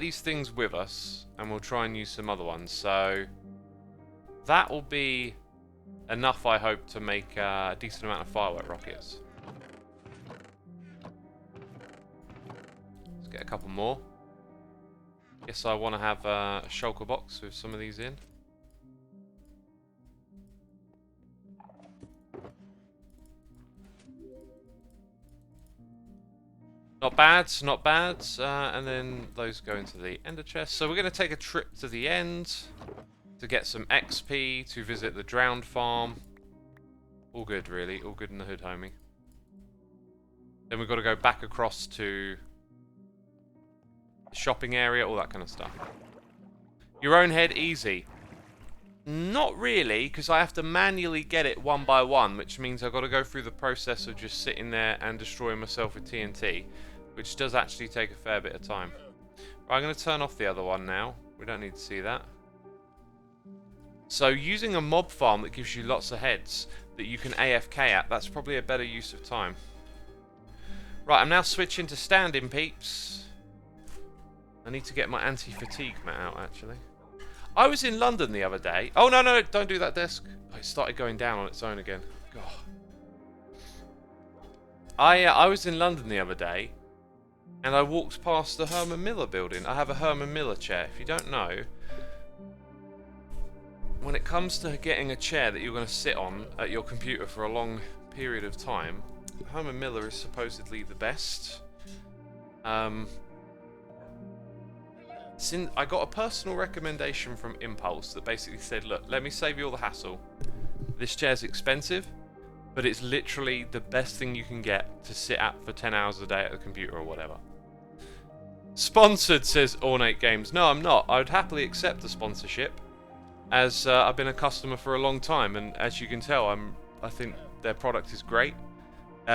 these things with us and we'll try and use some other ones. So that will be enough, I hope, to make a decent amount of firework rockets. Let's get a couple more. Guess I want to have a shulker box with some of these in. Not bad, not bad. And then those go into the ender chest. So we're going to take a trip to the end to get some XP, to visit the drowned farm. All good, really. All good in the hood, homie. Then we've got to go back across to the shopping area, all that kind of stuff. Your own head, easy. Not really, because I have to manually get it one by one, which means I've got to go through the process of just sitting there and destroying myself with TNT, which does actually take a fair bit of time. Right, I'm going to turn off the other one now. We don't need to see that. So using a mob farm that gives you lots of heads that you can AFK at, that's probably a better use of time. Right, I'm now switching to standing, peeps. I need to get my anti-fatigue mat out, actually. I was in London the other day. Oh, no, don't do that desk. Oh, it started going down on its own again. God. I was in London the other day, and I walked past the Herman Miller building. I have a Herman Miller chair. If you don't know, when it comes to getting a chair that you're going to sit on at your computer for a long period of time, Herman Miller is supposedly the best. I got a personal recommendation from Impulse that basically said, look, let me save you all the hassle. This chair's expensive, but it's literally the best thing you can get to sit at for 10 hours a day at the computer or whatever. Sponsored, says Ornate Games. No, I'm not. I would happily accept the sponsorship, as I've been a customer for a long time, and as you can tell, I think their product is great.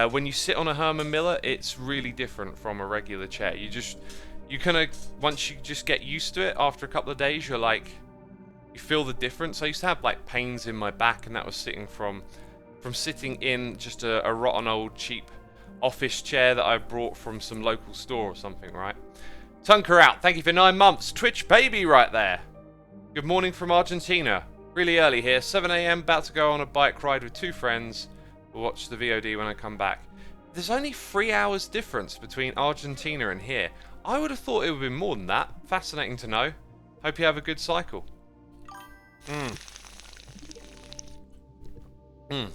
When you sit on a Herman Miller, it's really different from a regular chair. You kind of, once you just get used to it, after a couple of days, you're like, you feel the difference. I used to have like pains in my back, and that was sitting from sitting in just a rotten old cheap office chair that I brought from some local store or something, right? Tunker out, thank you for 9 months. Twitch baby right there. Good morning from Argentina. Really early here, 7 AM, about to go on a bike ride with 2 friends. We'll watch the VOD when I come back. There's only 3 hours difference between Argentina and here. I would have thought it would have been more than that. Fascinating to know. Hope you have a good cycle. Now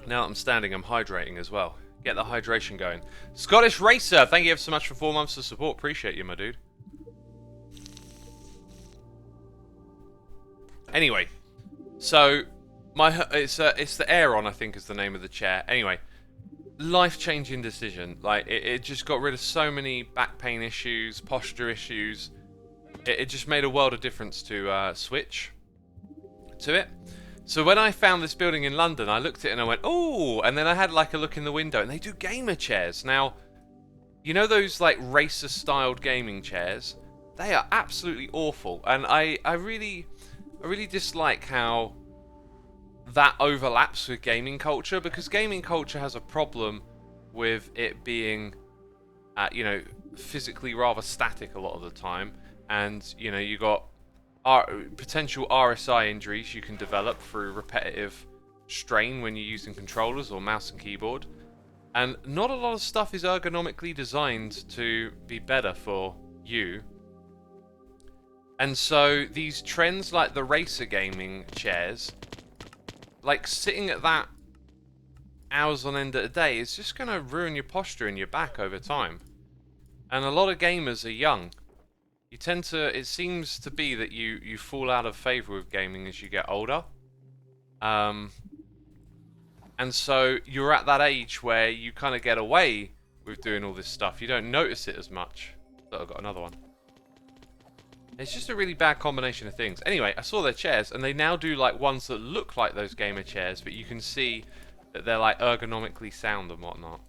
that I'm standing, I'm hydrating as well. Get the hydration going. Scottish Racer, thank you ever so much for 4 months of support. Appreciate you, my dude. Anyway, so it's the Aeron, I think, is the name of the chair. Anyway, life-changing decision. Like it just got rid of so many back pain issues, posture issues. It just made a world of difference to switch to it. So when I found this building in London, I looked at it and I went, oh, and then I had like a look in the window, and they do gamer chairs. Now, you know those like racer-styled gaming chairs? They are absolutely awful, and I really dislike how that overlaps with gaming culture, because gaming culture has a problem with it being, you know, physically rather static a lot of the time, and you know you got potential RSI injuries you can develop through repetitive strain when you're using controllers or mouse and keyboard, and not a lot of stuff is ergonomically designed to be better for you. And so these trends like the racer gaming chairs, like sitting at that hours on end at a day, is just going to ruin your posture and your back over time. And a lot of gamers are young. You tend to, it seems to be that you fall out of favour with gaming as you get older. And so you're at that age where you kind of get away with doing all this stuff. You don't notice it as much. Oh, I've got another one. It's just a really bad combination of things. Anyway, I saw their chairs, and they now do like ones that look like those gamer chairs, but you can see that they're like ergonomically sound and whatnot.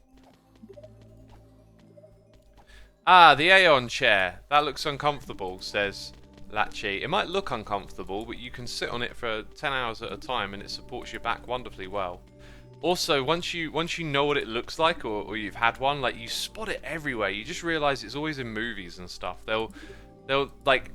Ah, the Aeon chair. That looks uncomfortable, says Lachi. It might look uncomfortable, but you can sit on it for 10 hours at a time, and it supports your back wonderfully well. Also, once you know what it looks like, or you've had one, like you spot it everywhere. You just realise it's always in movies and stuff. They'll like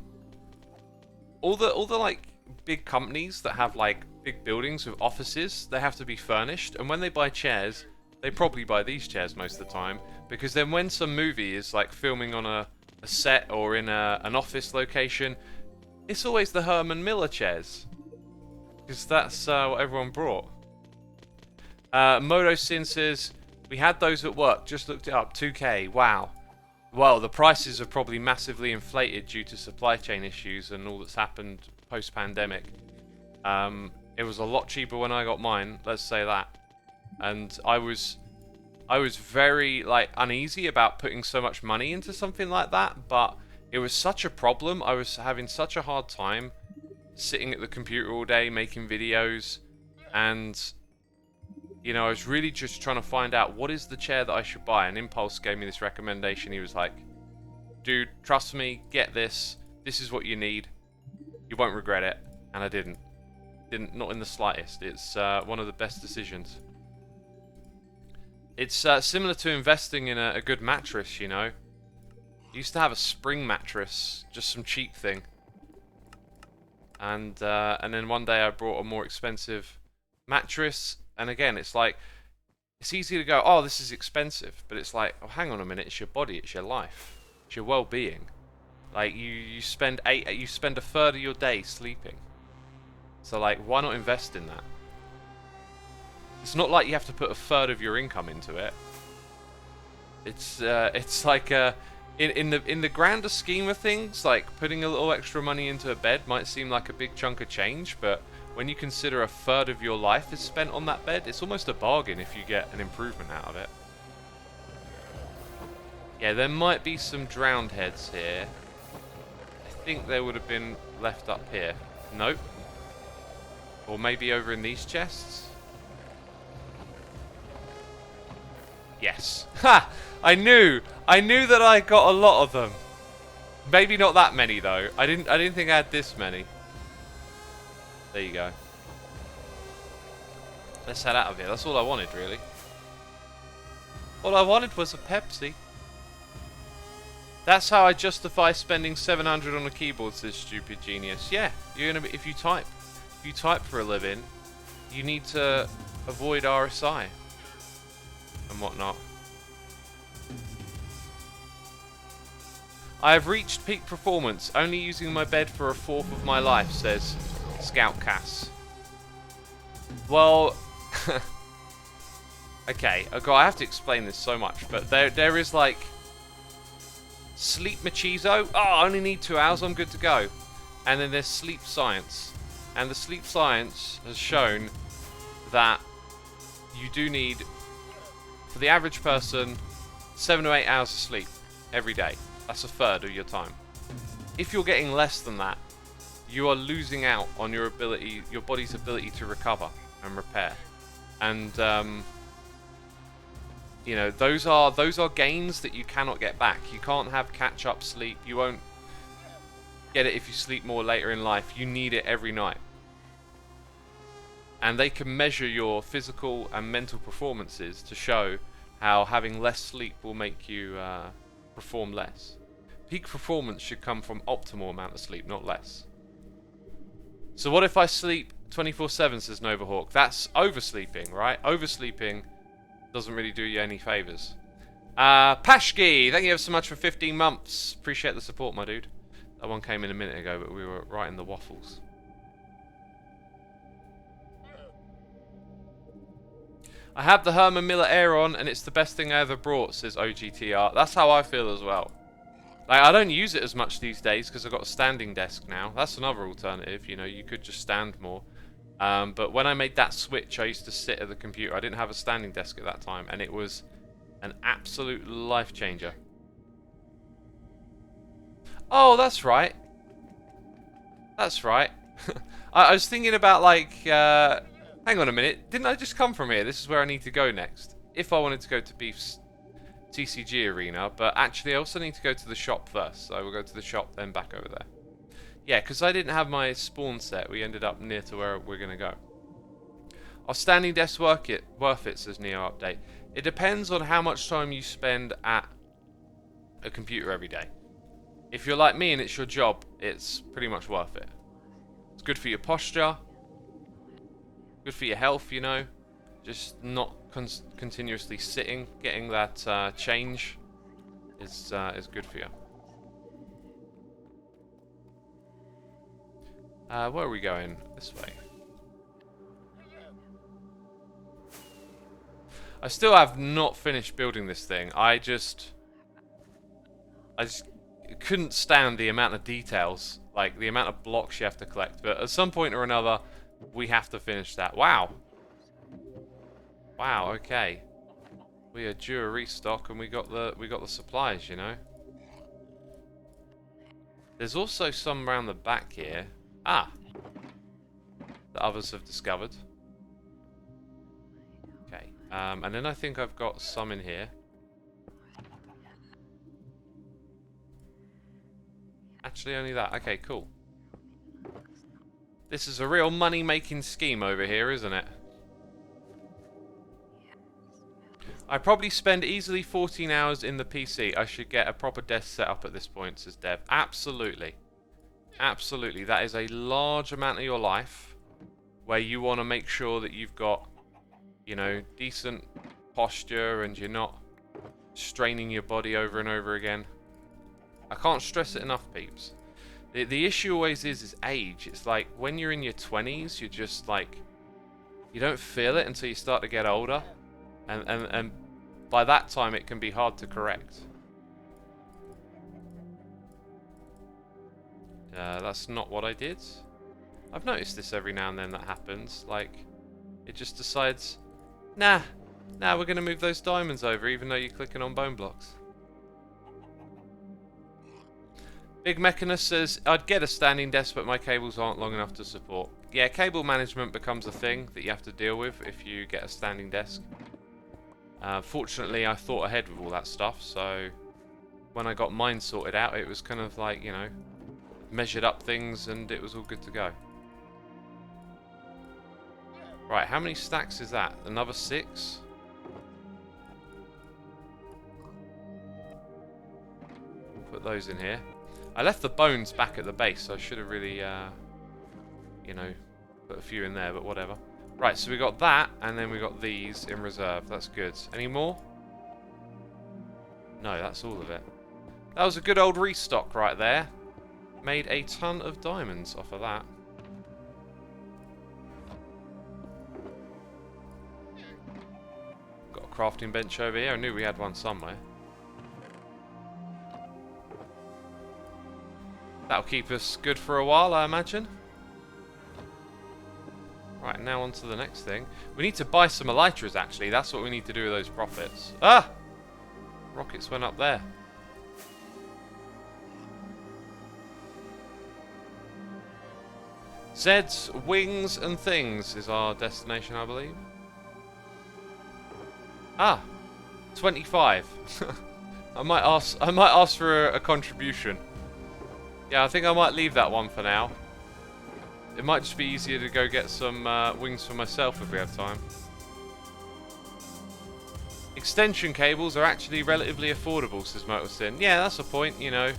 all the like big companies that have like big buildings with offices, they have to be furnished, and when they buy chairs, they probably buy these chairs most of the time, because then when some movie is like filming on a set or in an office location, it's always the Herman Miller chairs, because that's what everyone brought. Modo Sin says, we had those at work, just looked it up, 2K, wow. well, the prices are probably massively inflated due to supply chain issues and all that's happened post-pandemic. It was a lot cheaper when I got mine, let's say that. And I was very like uneasy about putting so much money into something like that, but it was such a problem. I was having such a hard time sitting at the computer all day making videos, and you know, I was really just trying to find out what is the chair that I should buy. And Impulse gave me this recommendation. He was like, dude, trust me, get this. This is what you need. You won't regret it. And I didn't. Not in the slightest. It's one of the best decisions. It's similar to investing in a good mattress, you know. I used to have a spring mattress, just some cheap thing. And then one day I brought a more expensive mattress. And again, it's like, it's easy to go, oh, this is expensive. But it's like, oh, hang on a minute, it's your body, it's your life. It's your well-being. Like, you spend a third of your day sleeping. So, like, why not invest in that? It's not like you have to put a third of your income into it. It's like, in the grander scheme of things, like, putting a little extra money into a bed might seem like a big chunk of change, but when you consider a third of your life is spent on that bed, it's almost a bargain if you get an improvement out of it. Yeah, there might be some drowned heads here. I think they would have been left up here. Nope. Or maybe over in these chests? Yes. Ha! I knew that I got a lot of them. Maybe not that many though. I didn't think I had this many. There you go. Let's head out of here. That's all I wanted, really. All I wanted was a Pepsi. That's how I justify spending 700 on a keyboard, says Stupid Genius. Yeah, you're gonna be, if you type for a living, you need to avoid RSI and whatnot. I have reached peak performance, only using my bed for a fourth of my life, says Scout Cass. Well, okay, I have to explain this so much, but there is like Sleep Machizo. Oh, I only need 2 hours, I'm good to go. And then there's Sleep Science, and the Sleep Science has shown that you do need, for the average person, 7 to 8 hours of sleep every day. That's a third of your time. If you're getting less than that, you are losing out on your body's ability to recover and repair. And you know, those are gains that you cannot get back. You can't have catch-up sleep. You won't get it if you sleep more later in life. You need it every night. And they can measure your physical and mental performances to show how having less sleep will make you perform less. Peak performance should come from optimal amount of sleep, not less. So what if I sleep 24/7, says Novahawk? That's oversleeping, right? Oversleeping doesn't really do you any favours. Pashki, thank you ever so much for 15 months. Appreciate the support, my dude. That one came in a minute ago, but we were right in the waffles. I have the Herman Miller Air on, and it's the best thing I ever brought, says OGTR. That's how I feel as well. Like, I don't use it as much these days because I've got a standing desk now. That's another alternative, you know, you could just stand more. But when I made that switch, I used to sit at the computer. I didn't have a standing desk at that time, and it was an absolute life changer. Oh, that's right. That's right. I was thinking about, like, hang on a minute. Didn't I just come from here? This is where I need to go next. If I wanted to go to Beef's TCG arena, but actually I also need to go to the shop first. So I will go to the shop, then back over there. Yeah, because I didn't have my spawn set. We ended up near to where we're going to go. Our standing desk worth it, says Neo Update. It depends on how much time you spend at a computer every day. If you're like me and it's your job, it's pretty much worth it. It's good for your posture. Good for your health, you know. Just not continuously sitting. Getting that change is good for you. Where are we going? This way. I still have not finished building this thing. I just I just couldn't stand the amount of details, like the amount of blocks you have to collect. But at some point or another, we have to finish that. Wow. Wow. Okay. We are due a restock, and we got the supplies. You know. There's also some around the back here. Ah. That others have discovered. Okay. And then I think I've got some in here. Actually, only that. Okay, cool. This is a real money-making scheme over here, isn't it? I probably spend easily 14 hours in the PC. I should get a proper desk set up at this point, says Dev. Absolutely. Absolutely. That is a large amount of your life where you want to make sure that you've got, you know, decent posture and you're not straining your body over and over again. I can't stress it enough, peeps. The issue always is age. It's like when you're in your 20s, you're just like, you don't feel it until you start to get older. And by that time, it can be hard to correct. That's not what I did. I've noticed this every now and then that happens. Like, it just decides, nah, we're going to move those diamonds over, even though you're clicking on bone blocks. Big Mechanist says, I'd get a standing desk, but my cables aren't long enough to support. Yeah, cable management becomes a thing that you have to deal with if you get a standing desk. Fortunately, I thought ahead with all that stuff, so when I got mine sorted out, it was kind of like, you know, measured up things and it was all good to go. Right, how many stacks is that? Another 6? Put those in here. I left the bones back at the base, so I should have really, you know, put a few in there, but whatever. Right, so we got that, and then we got these in reserve. That's good. Any more? No, that's all of it. That was a good old restock right there. Made a ton of diamonds off of that. Got a crafting bench over here. I knew we had one somewhere. That'll keep us good for a while, I imagine. Right, now on to the next thing. We need to buy some elytras, actually. That's what we need to do with those profits. Ah! Rockets went up there. Zed's Wings and Things is our destination, I believe. Ah! 25. I might ask for a contribution. Yeah, I think I might leave that one for now. It might just be easier to go get some wings for myself if we have time. Extension cables are actually relatively affordable, says Motorsin. Yeah, that's a point, you know.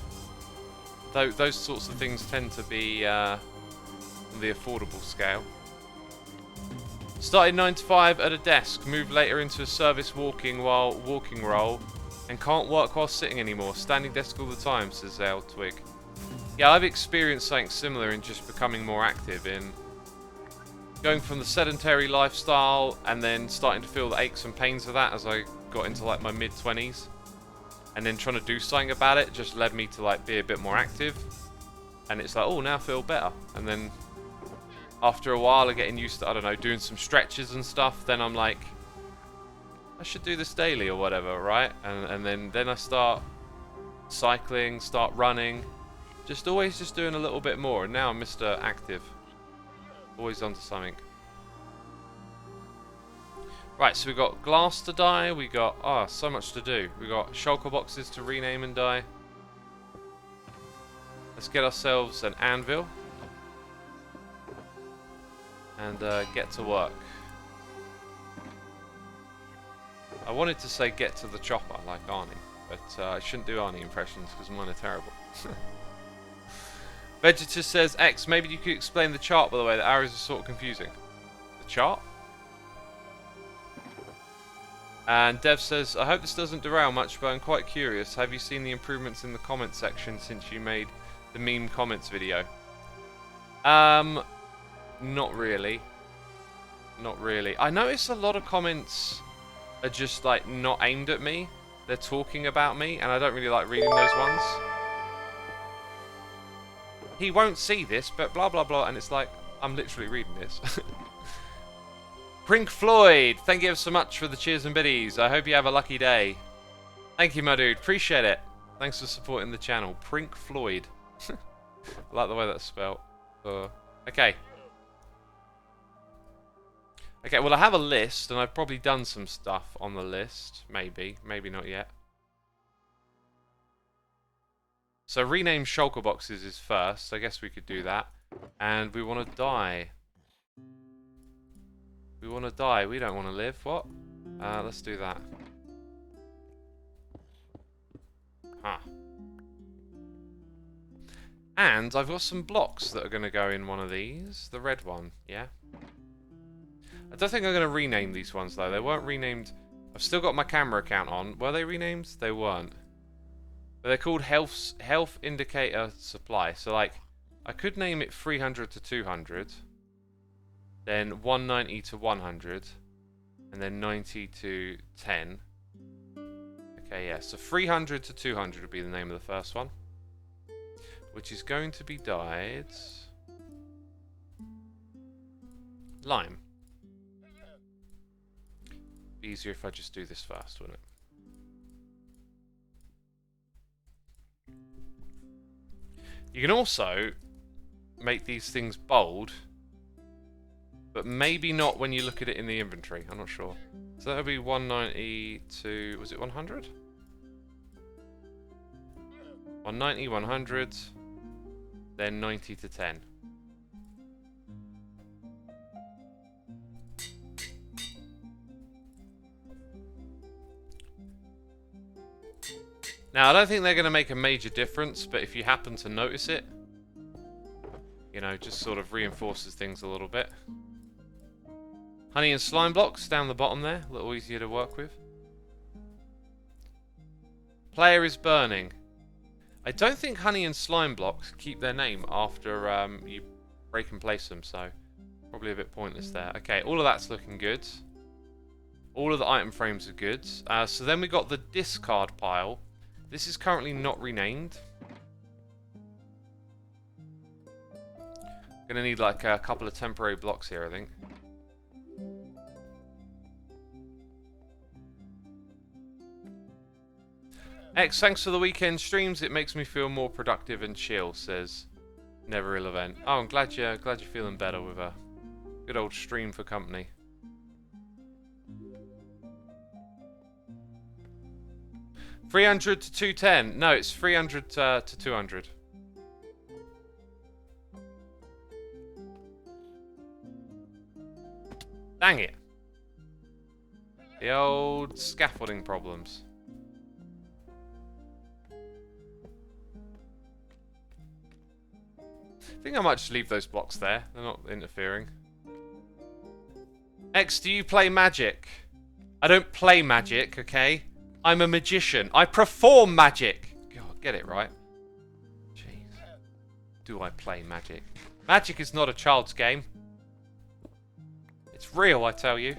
Those sorts of things tend to be on the affordable scale. Started 9 to 5 at a desk, moved later into a service walking role, and can't work while sitting anymore. Standing desk all the time, says Zale Twig. Yeah, I've experienced something similar in just becoming more active, in going from the sedentary lifestyle and then starting to feel the aches and pains of that as I got into like my mid-20s, and then trying to do something about it just led me to like be a bit more active, and it's like, oh, now I feel better. And then after a while of getting used to, I don't know, doing some stretches and stuff, then I'm like, I should do this daily or whatever, right? And then I start cycling, start running. Just always just doing a little bit more, and now I'm Mr. Active. Always onto something. Right, so we got glass to dye, we got, so much to do. We got shulker boxes to rename and dye. Let's get ourselves an anvil. And get to work. I wanted to say get to the chopper, like Arnie, but I shouldn't do Arnie impressions because mine are terrible. Vegeta says, X, maybe you could explain the chart, by the way. The arrows are sort of confusing. The chart? And Dev says, I hope this doesn't derail much, but I'm quite curious. Have you seen the improvements in the comment section since you made the meme comments video? Not really. Not really. I notice a lot of comments are just like not aimed at me. they're talking about me, and I don't really like reading those ones. He won't see this, but blah blah blah, and it's like, I'm literally reading this. Pink Floyd, thank you ever so much for the cheers and biddies. I hope you have a lucky day. Thank you, my dude. Appreciate it. Thanks for supporting the channel. Pink Floyd. I like the way that's spelled. Okay. Okay, well I have a list, and I've probably done some stuff on the list. Maybe. Maybe not yet. So rename shulker boxes is first. I guess we could do that. And we want to die. We want to die. We don't want to live. What? Let's do that. Huh. And I've got some blocks that are going to go in one of these. The red one, yeah. I don't think I'm going to rename these ones, though. They weren't renamed. I've still got my camera account on. Were they renamed? They weren't. But they're called health indicator supply. So, like, I could name it 300 to 200. Then 190 to 100. And then 90 to 10. Okay, yeah. So 300 to 200 would be the name of the first one. Which is going to be dyed... lime. Be easier if I just do this first, wouldn't it? You can also make these things bold, but maybe not when you look at it in the inventory. I'm not sure. So that'll be 190 to... was it 100? 190, 100, then 90 to 10. Now, I don't think they're going to make a major difference, but if you happen to notice it, you know, just sort of reinforces things a little bit. Honey and slime blocks down the bottom there, a little easier to work with. Player is burning. I don't think honey and slime blocks keep their name after you break and place them, so probably a bit pointless there. Okay, all of that's looking good. All of the item frames are good. So then we got the discard pile. This is currently not renamed. Gonna need like a couple of temporary blocks here, I think. X, thanks for the weekend streams. It makes me feel more productive and chill, says Never Ill Event. Oh, I'm glad you're feeling better with a good old stream for company. $300 to 210. No, it's 300 to 200. Dang it. The old scaffolding problems. I think I might just leave those blocks there. They're not interfering. X, do you play magic? I don't play magic, okay? I'm a magician. I perform magic. God, get it right. Jeez. Do I play magic? Magic is not a child's game. It's real, I tell you.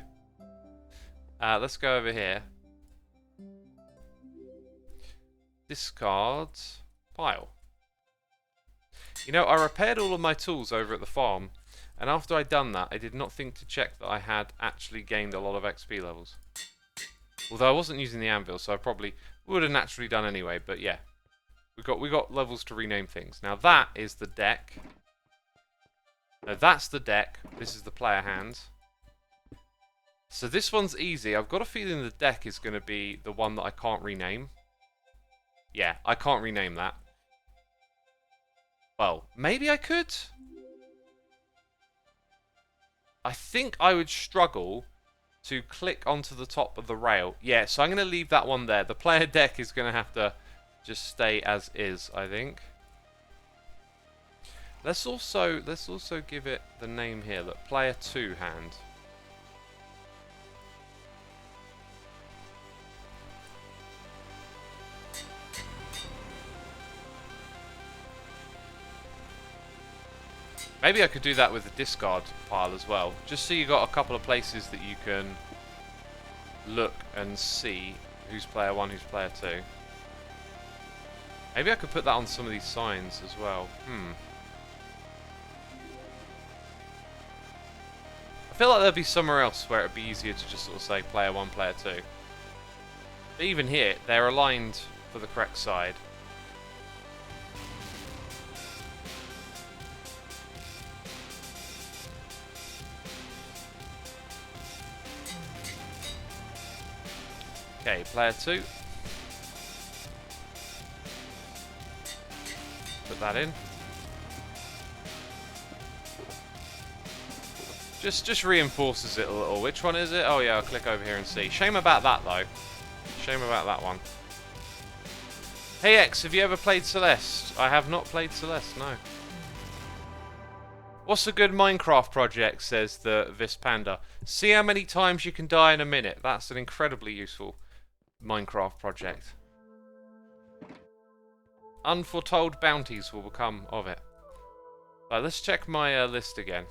Let's go over here. Discard pile. You know, I repaired all of my tools over at the farm, and after I'd done that, I did not think to check that I had actually gained a lot of XP levels. Although I wasn't using the anvil, so I probably would have naturally done anyway, but yeah. We got levels to rename things. Now that is the deck. Now that's the deck. This is the player hands. So this one's easy. I've got a feeling the deck is going to be the one that I can't rename. Yeah, I can't rename that. Well, maybe I could. I think I would struggle to click onto the top of the rail. Yeah, so I'm going to leave that one there. The player deck is going to have to just stay as is, I think. Let's also give it the name here. Look, player 2 hand. Maybe I could do that with the discard pile as well. Just so you got a couple of places that you can look and see who's player 1, who's player 2. Maybe I could put that on some of these signs as well. I feel like there'd be somewhere else where it'd be easier to just sort of say player 1, player 2. But even here, they're aligned for the correct side. Okay, player 2. Put that in. Just reinforces it a little. Which one is it? Oh yeah, I'll click over here and see. Shame about that though. Shame about that one. Hey X, have you ever played Celeste? I have not played Celeste, no. What's a good Minecraft project, says the Vispanda. See how many times you can die in a minute. That's an incredibly useful Minecraft project. Unforetold bounties will become of it. Right, let's check my list again.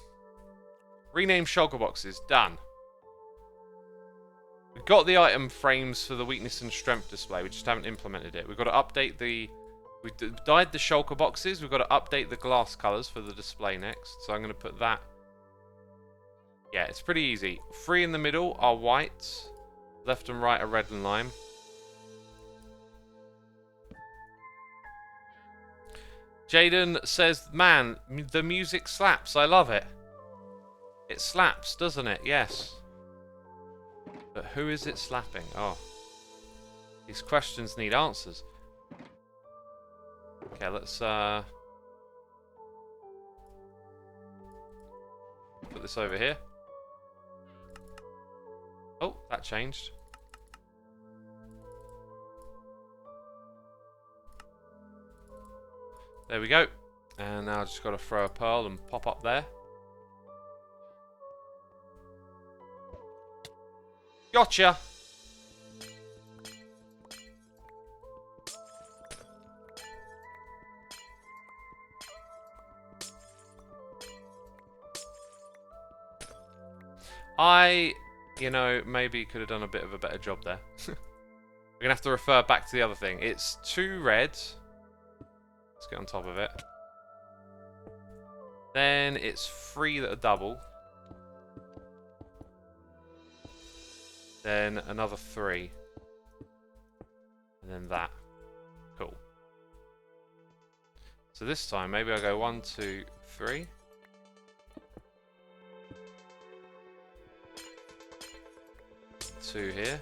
Rename shulker boxes. Done. We've got the item frames for the weakness and strength display. We just haven't implemented it. We've got to update the... We've dyed the shulker boxes. We've got to update the glass colours for the display next. So I'm going to put that... Yeah, it's pretty easy. 3 in the middle are white. Left and right are red and lime. Jaden says, man, the music slaps. I love it. It slaps, doesn't it? Yes. But who is it slapping? Oh. These questions need answers. Okay, let's put this over here. Oh, that changed. There we go. And now I've just got to throw a pearl and pop up there. Gotcha! You know, maybe could have done a bit of a better job there. We're going to have to refer back to the other thing. It's 2 red. Let's get on top of it. Then it's 3 that are double. Then another 3. And then that. Cool. So this time, maybe I'll go 1, 2, 3. Two here.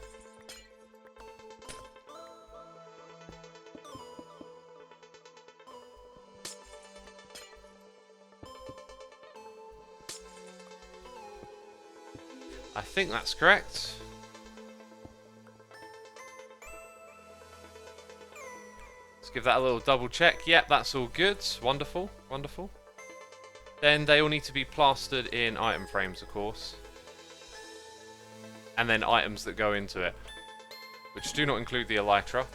I think that's correct. Let's give that a little double check. Yep, that's all good. Wonderful, wonderful. Then they all need to be plastered in item frames, of course. And then items that go into it, which do not include the elytra.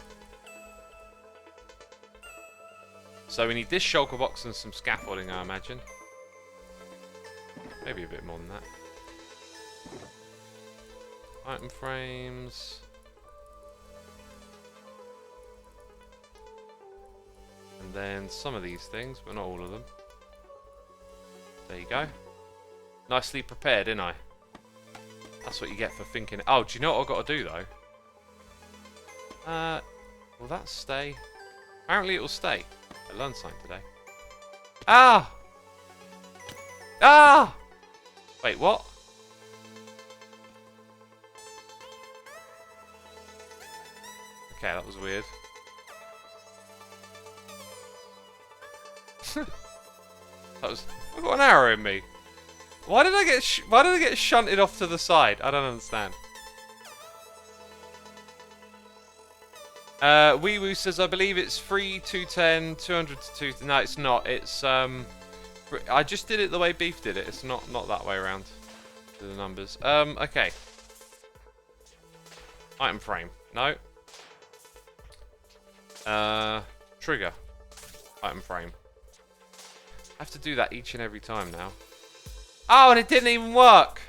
So we need this shulker box and some scaffolding, I imagine. Maybe a bit more than that. Item frames. And then some of these things, but not all of them. There you go. Nicely prepared, didn't I? That's what you get for thinking. Oh, do you know what I've got to do, though? Will that stay? Apparently it will stay. I learned something today. Ah! Ah! Wait, what? Okay, that was weird. I've got an arrow in me. Why did I get shunted off to the side? I don't understand. Wee Woo says, I believe it's 3, 210, 200 to 2... No, it's not. It's, I just did it the way Beef did it. It's not that way around. The numbers. Okay. Item frame. No. Trigger. Item frame. I have to do that each and every time now. Oh, and it didn't even work!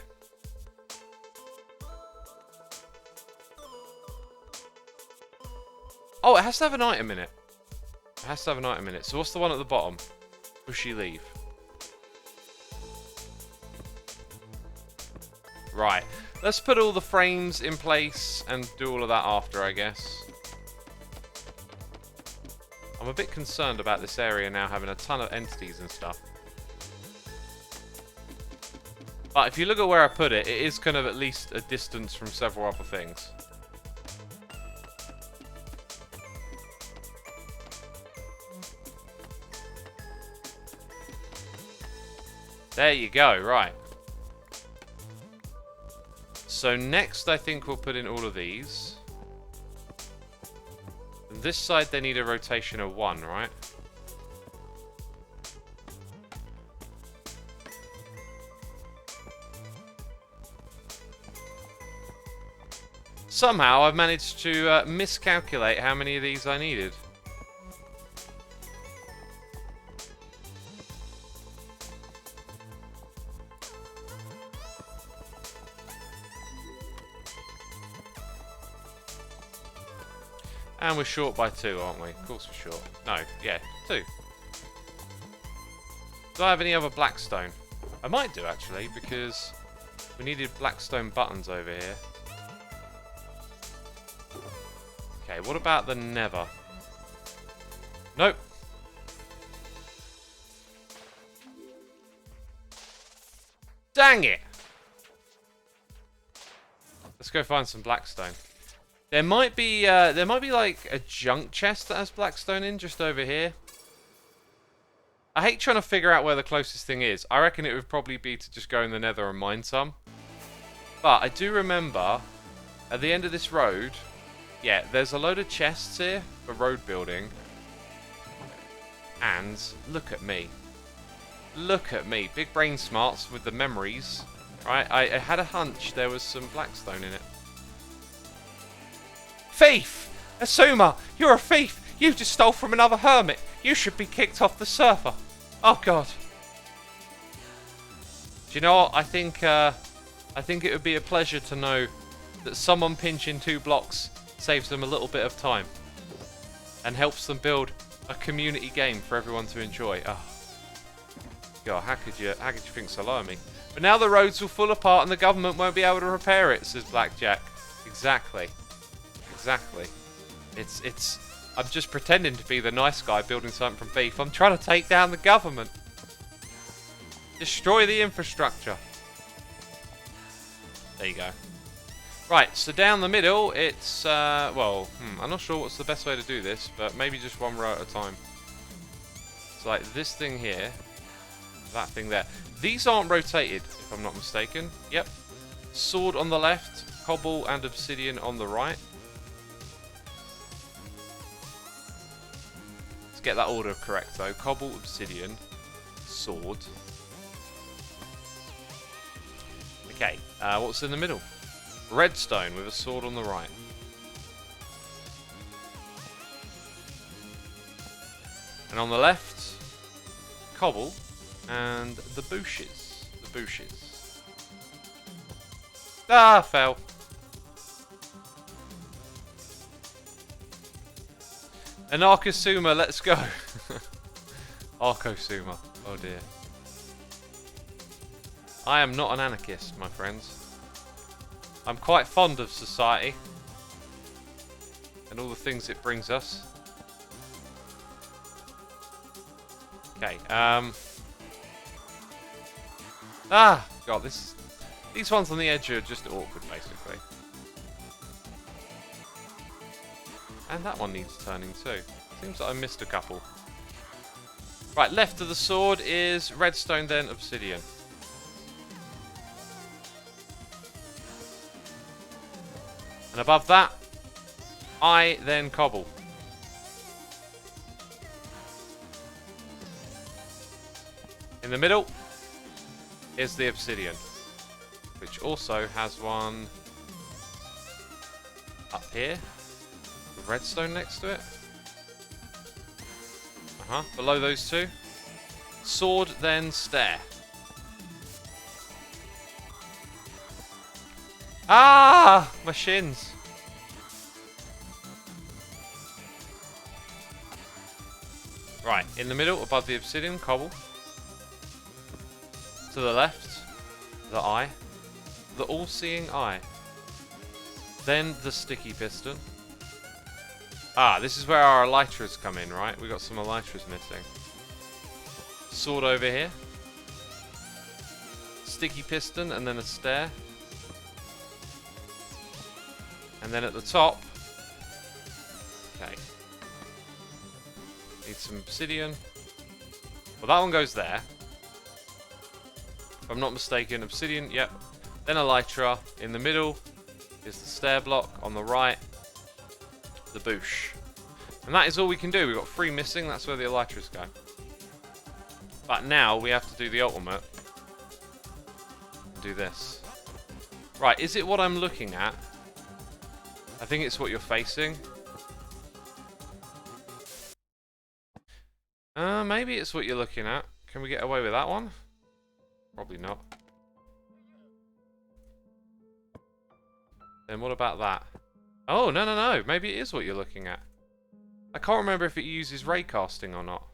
Oh, it has to have an item in it. It has to have an item in it. So what's the one at the bottom? Bushy leaf. Right. Let's put all the frames in place and do all of that after, I guess. I'm a bit concerned about this area now having a ton of entities and stuff. But if you look at where I put it, it is kind of at least a distance from several other things. There you go, right. So next I think we'll put in all of these. And this side they need a rotation of 1, right? Somehow I've managed to miscalculate how many of these I needed. And we're short by 2, aren't we? Of course we're short. No, yeah, 2. Do I have any other blackstone? I might do, actually, because we needed blackstone buttons over here. Okay, what about the nether? Nope. Dang it! Let's go find some blackstone. There might be like a junk chest that has blackstone in just over here. I hate trying to figure out where the closest thing is. I reckon it would probably be to just go in the nether and mine some. But I do remember at the end of this road, yeah, there's a load of chests here for road building. And look at me. Look at me. Big brain smarts with the memories. Right, I had a hunch there was some blackstone in it. Thief! Xisuma, you're a thief! You just stole from another hermit! You should be kicked off the server! Oh god. Do you know what? I think it would be a pleasure to know that someone pinching 2 blocks saves them a little bit of time. And helps them build a community game for everyone to enjoy. Oh. God, how could you think so low of me? But now the roads will fall apart and the government won't be able to repair it, says Blackjack. Exactly. Exactly. I'm just pretending to be the nice guy building something from beef. I'm trying to take down the government. Destroy the infrastructure. There you go. Right, so down the middle, it's, well, I'm not sure what's the best way to do this, but maybe just one row at a time. It's like this thing here, that thing there. These aren't rotated, if I'm not mistaken. Yep. Sword on the left, cobble and obsidian on the right. Let's get that order correct, though. Cobble, obsidian, sword. Okay, what's in the middle? Redstone with a sword on the right. And on the left, cobble and the bushes. The bushes. Ah, fell. Anarchosuma, let's go. Arcosuma. Oh dear. I am not an anarchist, my friends. I'm quite fond of society and all the things it brings us. Okay, ah, God, these ones on the edge are just awkward, basically. And that one needs turning too. Seems like I missed a couple. Right, left of the sword is redstone, then obsidian. And above that, I then cobble. In the middle is the obsidian, which also has one up here with redstone next to it. Below those two. Sword, then stair. Ah! My shins. Right, in the middle, above the obsidian, cobble. To the left, the eye. The all-seeing eye. Then the sticky piston. Ah, this is where our elytras come in, right? We got some elytras missing. Sword over here. Sticky piston, and then a stair. And then at the top... Okay. Need some obsidian. Well, that one goes there. If I'm not mistaken, obsidian, yep. Then elytra. In the middle is the stair block. On the right, the boosh. And that is all we can do. We've got 3 missing. That's where the elytras go. But now we have to do the ultimate. And do this. Right, is it what I'm looking at? I think it's what you're facing. Maybe it's what you're looking at. Can we get away with that one? Probably not. Then what about that? Oh, no, no, no. Maybe it is what you're looking at. I can't remember if it uses raycasting or not.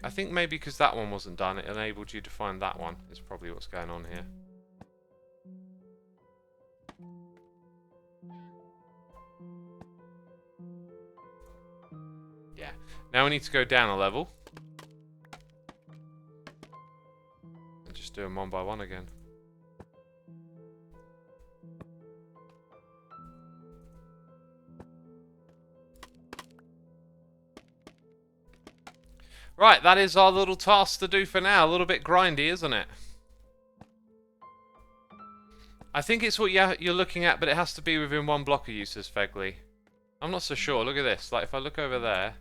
I think maybe because that one wasn't done, it enabled you to find that one. Is probably what's going on here. Yeah. Now we need to go down a level. And just do them one by one again. Right, that is our little task to do for now. A little bit grindy, isn't it? I think it's what you're looking at, but it has to be within 1 block of you, says Fegley. I'm not so sure. Look at this. Like, if I look over there,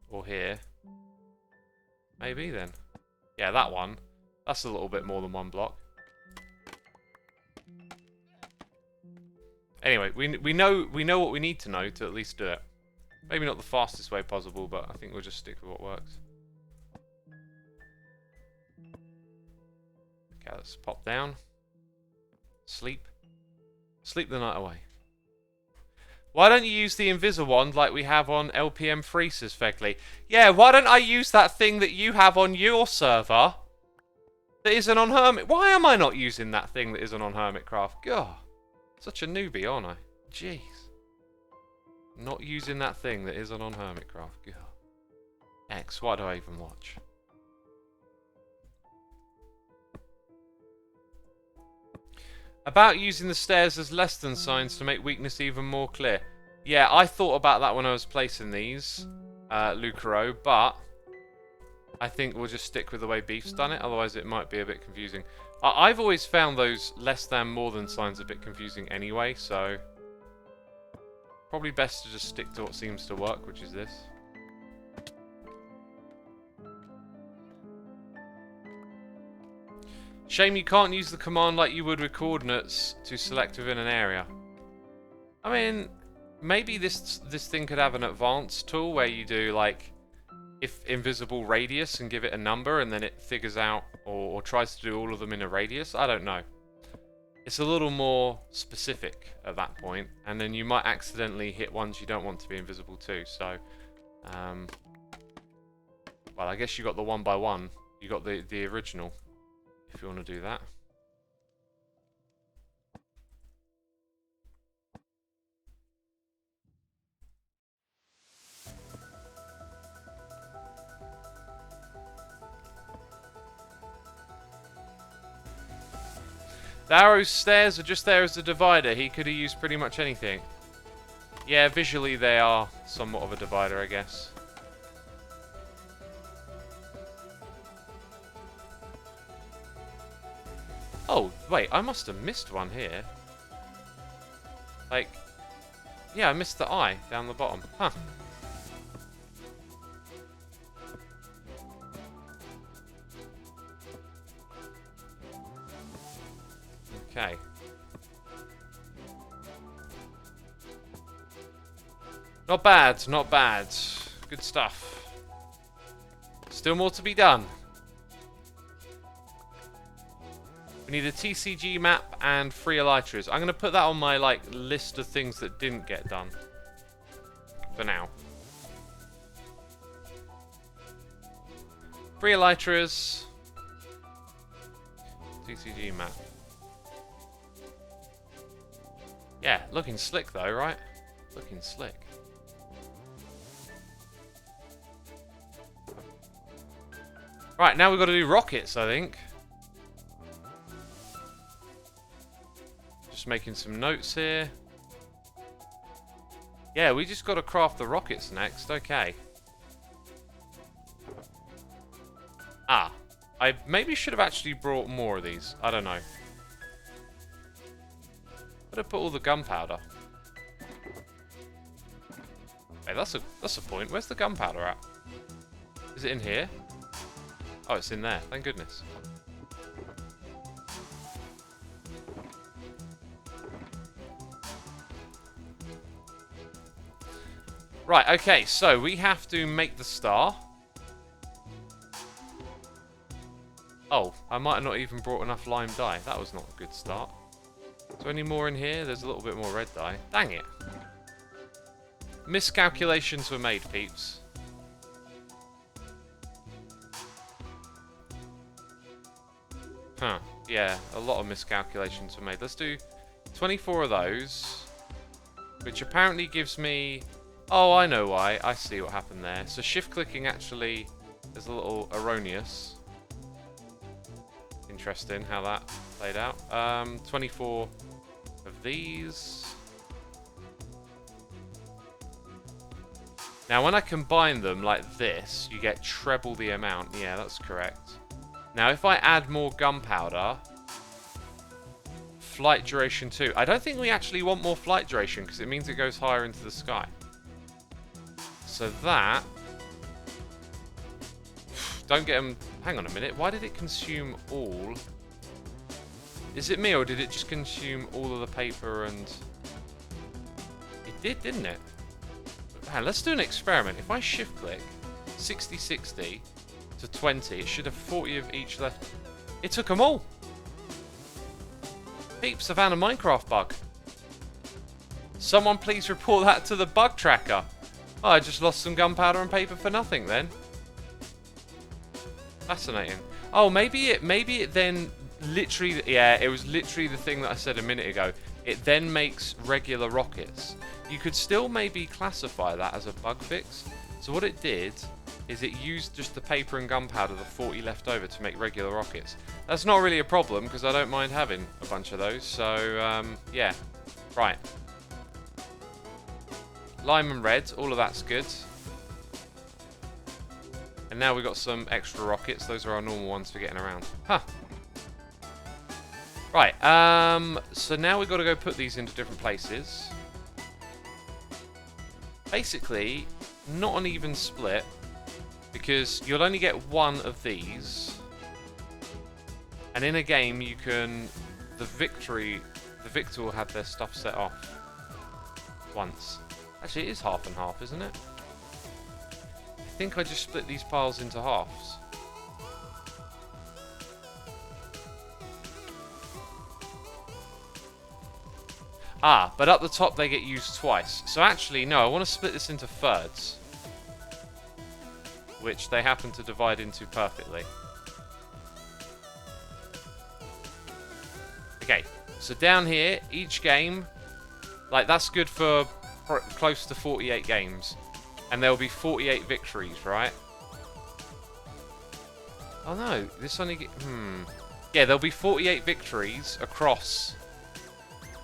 or here, maybe then. Yeah, that one. That's a little bit more than 1 block. Anyway, we know what we need to know to at least do it. Maybe not the fastest way possible, but I think we'll just stick with what works. Okay, let's pop down. Sleep. Sleep the night away. Why don't you use the Invisible wand like we have on LPM3, says Fegley? Yeah, why don't I use that thing that you have on your server that isn't on Hermit? Why am I not using that thing that isn't on Hermitcraft? God, such a newbie, aren't I? Jeez. Not using that thing that isn't on Hermitcraft. God. X, why do I even watch? About using the stairs as less than signs to make weakness even more clear. Yeah, I thought about that when I was placing these, Lucaro, but I think we'll just stick with the way Beef's done it, otherwise it might be a bit confusing. I've always found those less than, more than signs a bit confusing anyway, so... Probably best to just stick to what seems to work, which is this. Shame you can't use the command like you would with coordinates to select within an area. I mean, maybe this thing could have an advanced tool where you do like if invisible radius and give it a number and then it figures out or tries to do all of them in a radius. I don't know. It's a little more specific at that point, and then you might accidentally hit ones you don't want to be invisible too. So, well, I guess you got the 1 by 1. You got the original, if you want to do that. The arrow's stairs are just there as a divider. He could have used pretty much anything. Yeah, visually they are somewhat of a divider, I guess. Oh, wait, I must have missed one here. Like, yeah, I missed the eye down the bottom. Huh. Okay. Not bad, not bad. Good stuff. Still more to be done. We need a TCG map and 3 elytras. I'm going to put that on my list of things that didn't get done. For now. 3 elytras. TCG map. Yeah, looking slick though, right? Looking slick. Right, now we've got to do rockets, I think. Just making some notes here. Yeah, we just got to craft the rockets next. Okay. Ah, I maybe should have actually brought more of these. I don't know. Where'd I put all the gunpowder? Hey, that's a point. Where's the gunpowder at? Is it in here? Oh, it's in there. Thank goodness. Right, okay, so we have to make the star. Oh, I might have not even brought enough lime dye. That was not a good start. Is there any more in here? There's a little bit more red dye. Dang it. Miscalculations were made, peeps. Huh. Yeah, a lot of miscalculations were made. Let's do 24 of those. Which apparently gives me... Oh, I know why. I see what happened there. So shift clicking actually is a little erroneous. Interesting how that played out. 24 of these. Now, when I combine them like this, you get treble the amount. Yeah, that's correct. Now, if I add more gunpowder, flight duration 2. I don't think we actually want more flight duration because it means it goes higher into the sky. So that... Don't get them... Hang on a minute. Why did it consume all? Is it me or did it just consume all of the paper and... It did, didn't it? Man, let's do an experiment. If I shift click 60-60 to 20, it should have 40 of each left. It took them all. Peeps, I found a Minecraft bug. Someone please report that to the bug tracker. Oh, I just lost some gunpowder and paper for nothing then. Fascinating. Oh, maybe it then literally... Yeah, it was literally the thing that I said a minute ago. It then makes regular rockets. You could still maybe classify that as a bug fix. So what it did is it used just the paper and gunpowder, the 40 left over, to make regular rockets. That's not really a problem because I don't mind having a bunch of those. So, yeah. Right. Lime and red, all of that's good. And now we've got some extra rockets. Those are our normal ones for getting around. Huh. Right, so now we've got to go put these into different places. Basically, not an even split, because you'll only get one of these. And in a game, you can... The victor will have their stuff set off once. Actually, it is half and half, isn't it? I think I just split these piles into halves. Ah, but up the top they get used twice. So actually, no, I want to split this into thirds. Which they happen to divide into perfectly. Okay, so down here, each game, like that's good for close to 48 games. And there will be 48 victories, right? Oh no, this only... Yeah, there'll be 48 victories across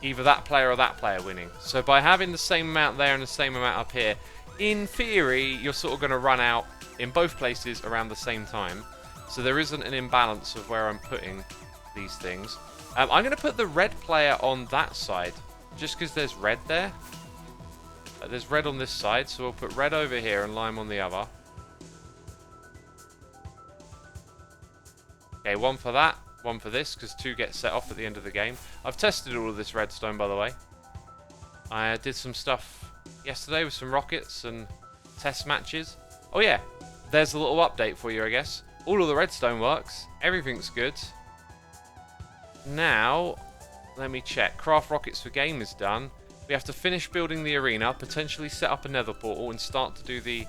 either that player or that player winning. So by having the same amount there and the same amount up here, in theory, you're sort of going to run out in both places around the same time. So there isn't an imbalance of where I'm putting these things. I'm going to put the red player on that side, just because there's red there. There's red on this side, so we'll put red over here and lime on the other. Okay, one for that, one for this, because 2 get set off at the end of the game. I've tested all of this redstone, by the way. I did some stuff yesterday with some rockets and test matches. Oh yeah, there's a little update for you, I guess. All of the redstone works. Everything's good. Now, let me check. Craft rockets for game is done. We have to finish building the arena, potentially set up a nether portal, and start to do the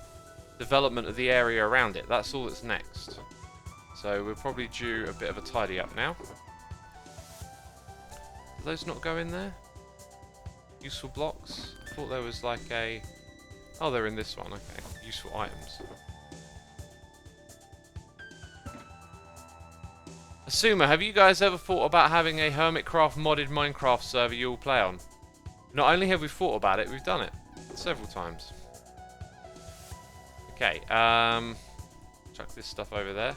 development of the area around it. That's all that's next. So we're probably due a bit of a tidy up now. Do those not go in there? Useful blocks? I thought there was like a... Oh, they're in this one, okay. Useful items. Xisuma, have you guys ever thought about having a Hermitcraft modded Minecraft server you all play on? Not only have we thought about it, we've done it. Several times. Okay, chuck this stuff over there.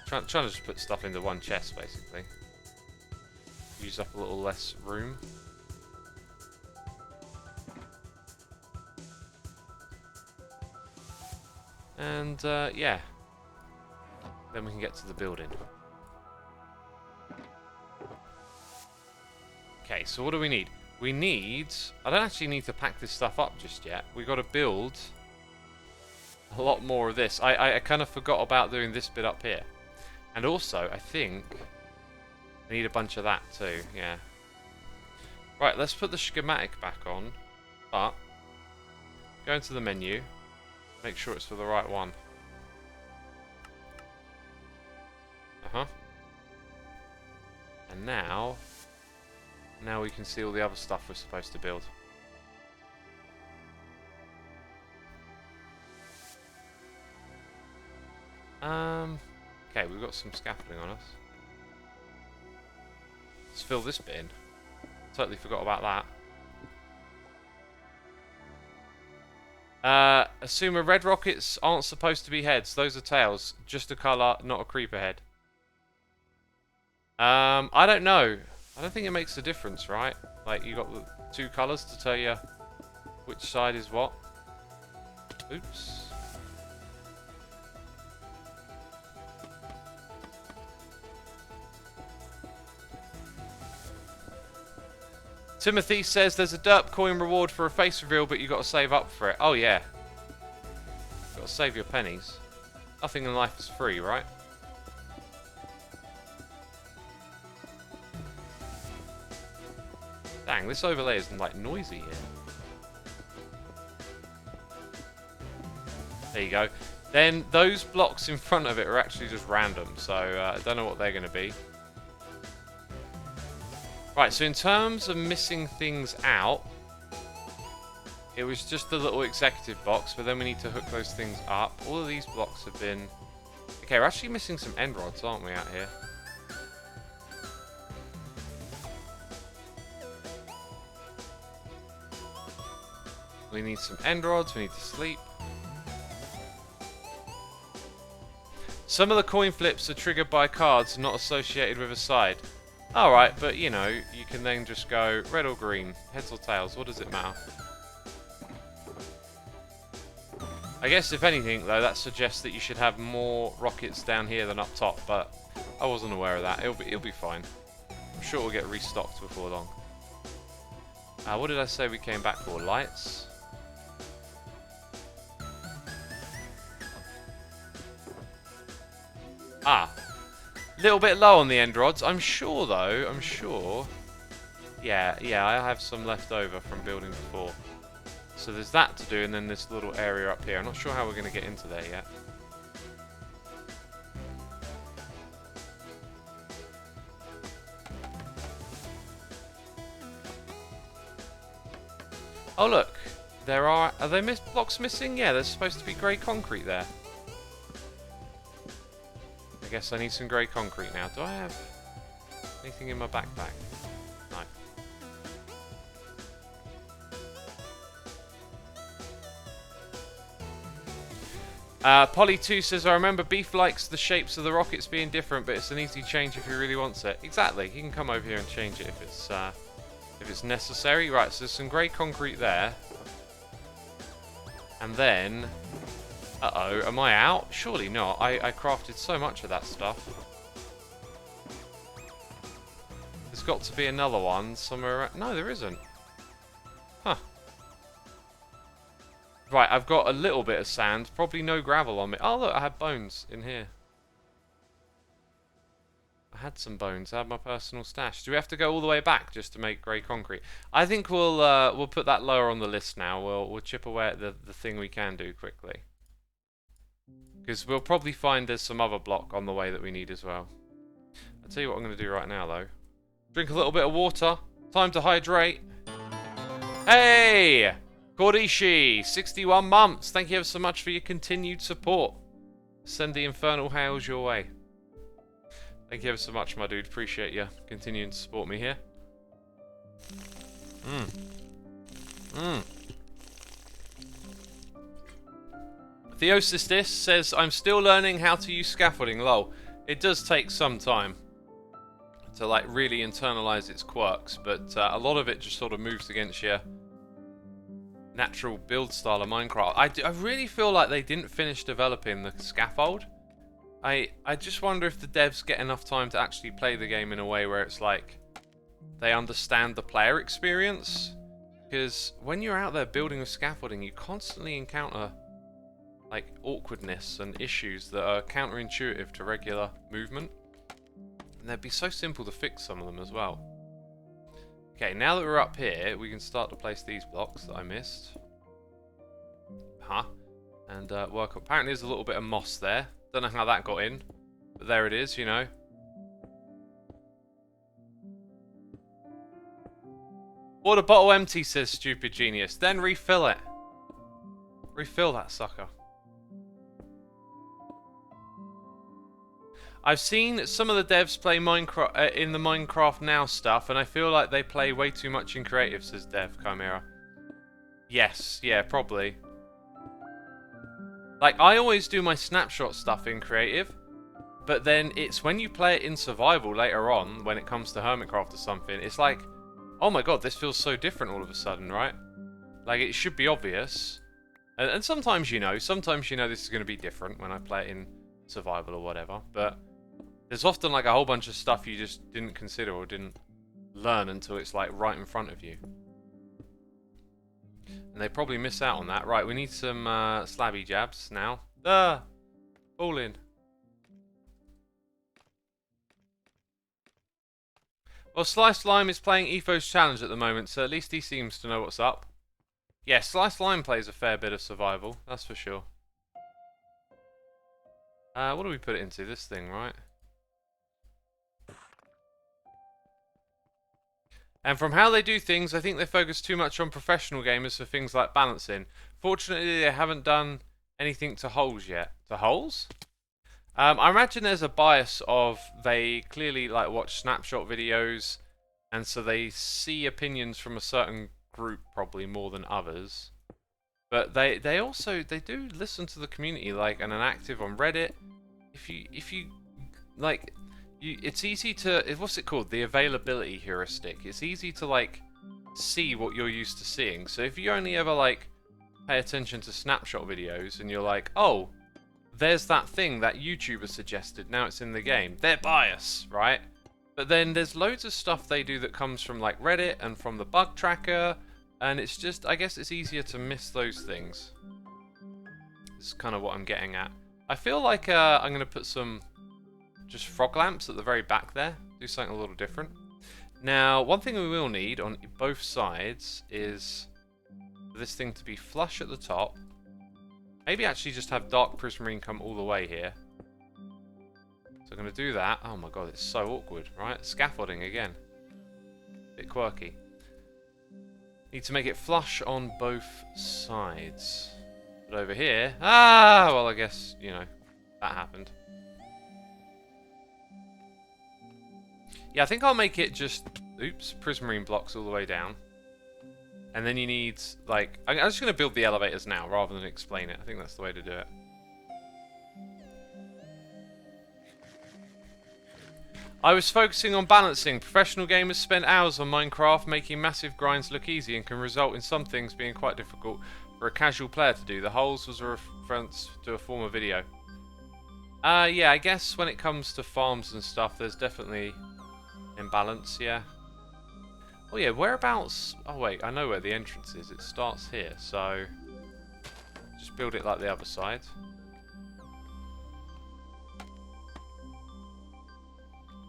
Trying to just put stuff into one chest, basically. Use up a little less room. And, yeah. Then we can get to the building. Okay, so what do we need? We need... I don't actually need to pack this stuff up just yet. We've got to build a lot more of this. I kind of forgot about doing this bit up here. And also, I think I need a bunch of that too, yeah. Right, let's put the schematic back on. But, go into the menu. Make sure it's for the right one. Uh-huh. And now we can see all the other stuff we're supposed to build. Okay, we've got some scaffolding on us. Let's fill this bit in. Totally forgot about that. Xisuma, red rockets aren't supposed to be heads. Those are tails. Just a colour, not a creeper head. I don't know. I don't think it makes a difference, right? Like, you got the two colours to tell you which side is what. Oops. Timothy says there's a derp coin reward for a face reveal, but you got to save up for it. Oh yeah. Got to save your pennies. Nothing in life is free, right? Dang, this overlay is like noisy here. There you go. Then those blocks in front of it are actually just random, so I don't know what they're going to be. Right, so in terms of missing things out, it was just the little executive box, but then we need to hook those things up. All of these blocks have been... Okay, we're actually missing some end rods, aren't we, out here? We need some end rods, we need to sleep. Some of the coin flips are triggered by cards not associated with a side. Alright, but you know, you can then just go red or green, heads or tails, what does it matter? I guess if anything though, that suggests that you should have more rockets down here than up top, but I wasn't aware of that. It'll be fine. I'm sure we'll get restocked before long. What did I say we came back for? Lights? Ah. Little bit low on the end rods. I'm sure though, Yeah, I have some left over from building before. So there's that to do, and then this little area up here. I'm not sure how we're going to get into there yet. Oh look, are they blocks missing? Yeah, there's supposed to be grey concrete there. I guess I need some grey concrete now. Do I have anything in my backpack? No. Polly2 says, I remember Beef likes the shapes of the rockets being different, but it's an easy change if he really wants it. Exactly. He can come over here and change it if it's necessary. Right, so there's some grey concrete there. And then... Uh-oh, am I out? Surely not. I crafted so much of that stuff. There's got to be another one somewhere around... No, there isn't. Huh. Right, I've got a little bit of sand. Probably no gravel on me. Oh, look, I have bones in here. I had some bones. I had my personal stash. Do we have to go all the way back just to make grey concrete? I think we'll put that lower on the list now. We'll chip away at the thing we can do quickly. Because we'll probably find there's some other block on the way that we need as well. I'll tell you what I'm going to do right now, though. Drink a little bit of water. Time to hydrate. Hey! Kordishi, 61 months. Thank you ever so much for your continued support. Send the infernal hails your way. Thank you ever so much, my dude. Appreciate you continuing to support me here. Theosistis says, I'm still learning how to use scaffolding. Lol. It does take some time to like really internalize its quirks, but a lot of it just sort of moves against your natural build style of Minecraft. I really feel like they didn't finish developing the scaffold. I just wonder if the devs get enough time to actually play the game in a way where it's like they understand the player experience. Because when you're out there building with scaffolding, you constantly encounter like awkwardness and issues that are counterintuitive to regular movement. And they'd be so simple to fix some of them as well. Okay, now that we're up here, we can start to place these blocks that I missed. And work. Apparently there's a little bit of moss there. Don't know how that got in, but there it is, you know. Water bottle empty, says Stupid Genius. Then refill it. Refill that sucker. I've seen some of the devs play Minecraft in the Minecraft Now stuff, and I feel like they play way too much in creative, says Dev Chimera. Yes, yeah, probably. Like, I always do my snapshot stuff in creative, but then it's when you play it in survival later on, when it comes to Hermitcraft or something, it's like, oh my god, this feels so different all of a sudden, right? Like, it should be obvious. And sometimes you know this is going to be different when I play it in survival or whatever, but there's often like a whole bunch of stuff you just didn't consider or didn't learn until it's like right in front of you. And they probably miss out on that. Right, we need some slabby jabs now. Fall in. Well, Sliced Lime is playing Etho's Challenge at the moment, so at least he seems to know what's up. Yeah, Sliced Lime plays a fair bit of survival, that's for sure. What do we put it into? This thing, right? And from how they do things, I think they focus too much on professional gamers for things like balancing. Fortunately, they haven't done anything to holes yet. To holes? I imagine there's a bias of they clearly like watch snapshot videos, and so they see opinions from a certain group probably more than others. But they do listen to the community, like, and are active on Reddit. If you like. It's easy to, what's it called? The availability heuristic. It's easy to, like, see what you're used to seeing. So if you only ever, like, pay attention to snapshot videos and you're like, oh, there's that thing that YouTuber suggested, now it's in the game. They're biased, right? But then there's loads of stuff they do that comes from, like, Reddit and from the bug tracker. And it's just, I guess it's easier to miss those things. This is kind of what I'm getting at. I feel like I'm going to put some just frog lamps at the very back there. Do something a little different. Now, one thing we will need on both sides is for this thing to be flush at the top. Maybe actually just have dark prismarine come all the way here. So I'm going to do that. Oh my god, it's so awkward, right? Scaffolding again. Bit quirky. Need to make it flush on both sides. But over here... well, I guess, you know, that happened. Yeah, I think I'll make it just, prismarine blocks all the way down. And then you need, like, I'm just going to build the elevators now rather than explain it. I think that's the way to do it. I was focusing on balancing. Professional gamers spend hours on Minecraft making massive grinds look easy and can result in some things being quite difficult for a casual player to do. The holes was a reference to a former video. Yeah, I guess when it comes to farms and stuff, there's definitely... imbalance, yeah. Oh yeah, whereabouts... oh wait, I know where the entrance is. It starts here, so... just build it like the other side.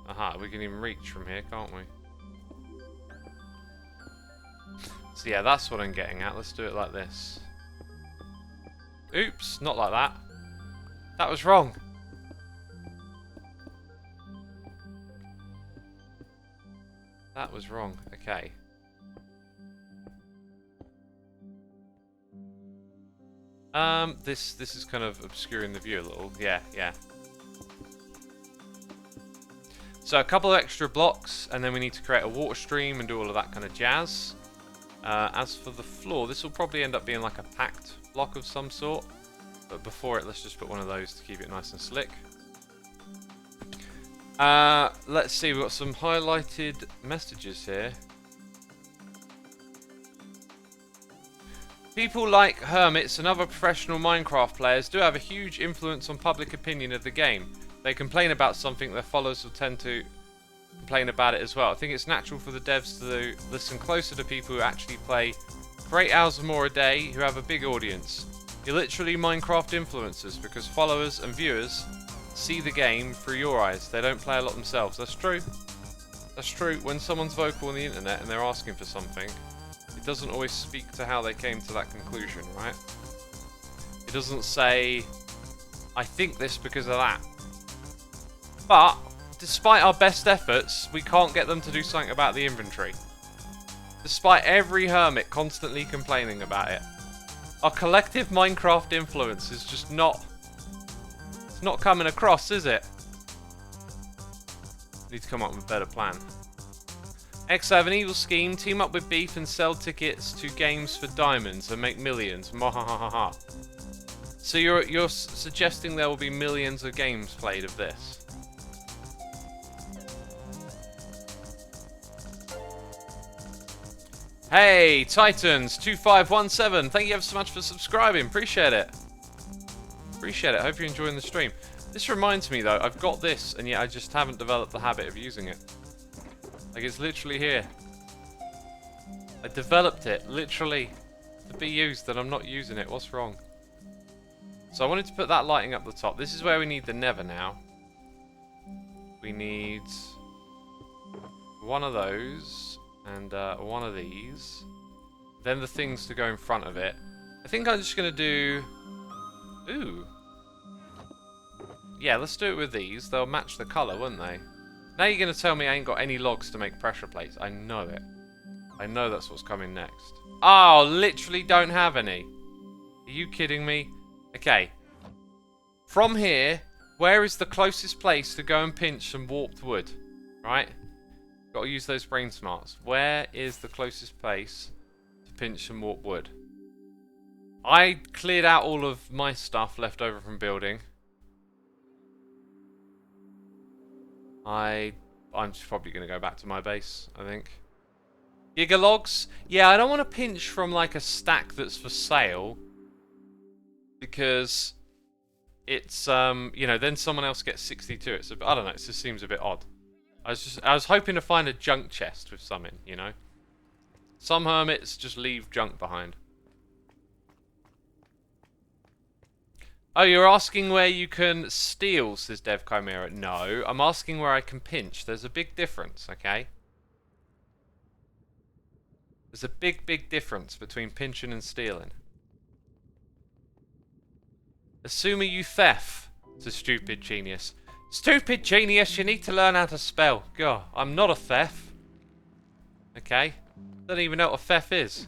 Aha, we can even reach from here, can't we? So yeah, that's what I'm getting at. Let's do it like this. Oops, not like that. That was wrong. That was wrong. Okay. This is kind of obscuring the view a little. Yeah, yeah. So a couple of extra blocks, and then we need to create a water stream and do all of that kind of jazz. As for the floor, this will probably end up being like a packed block of some sort. But before it, let's just put one of those to keep it nice and slick. Let's see, we've got some highlighted messages here. People like hermits and other professional Minecraft players do have a huge influence on public opinion of the game. They complain about something, their followers will tend to complain about it as well. I think it's natural for the devs to listen closer to people who actually play for 8 hours or more a day, who have a big audience. You're literally Minecraft influencers because followers and viewers see the game through your eyes. They don't play a lot themselves. That's true. That's true. When someone's vocal on the internet and they're asking for something, it doesn't always speak to how they came to that conclusion, right? It doesn't say, I think this because of that. But, despite our best efforts, we can't get them to do something about the inventory. Despite every hermit constantly complaining about it. Our collective Minecraft influence is just not... It's not coming across, is it? Need to come up with a better plan. X have an evil scheme, team up with Beef and sell tickets to games for diamonds and make millions. Mahahaha. So you're suggesting there will be millions of games played of this? Hey, Titans2517, thank you ever so much for subscribing. Appreciate it. Appreciate it. Hope you're enjoying the stream. This reminds me though, I've got this and yet I just haven't developed the habit of using it. Like, it's literally here. I developed it, literally, to be used, and I'm not using it. What's wrong? So I wanted to put that lighting up the top. This is where we need the nether now. We need one of those, and one of these. Then the things to go in front of it. I think I'm just going to do... Ooh. Yeah, let's do it with these. They'll match the colour, won't they? Now you're going to tell me I ain't got any logs to make pressure plates. I know it. I know that's what's coming next. Oh, literally don't have any. Are you kidding me? Okay. From here, where is the closest place to go and pinch some warped wood? Right? Got to use those brain smarts. Where is the closest place to pinch some warped wood? I cleared out all of my stuff left over from building. I'm just probably going to go back to my base, I think. Gigalogs? Yeah, I don't want to pinch from like a stack that's for sale. Because it's, you know, then someone else gets 62. It's a, I don't know, it just seems a bit odd. I was hoping to find a junk chest with some in, you know. Some hermits just leave junk behind. Oh, you're asking where you can steal, says Dev Chimera. No, I'm asking where I can pinch. There's a big difference, okay? There's a big, big difference between pinching and stealing. Xisuma, you theft, says Stupid Genius. Stupid Genius, you need to learn how to spell. God, I'm not a theft. Okay? Don't even know what a theft is.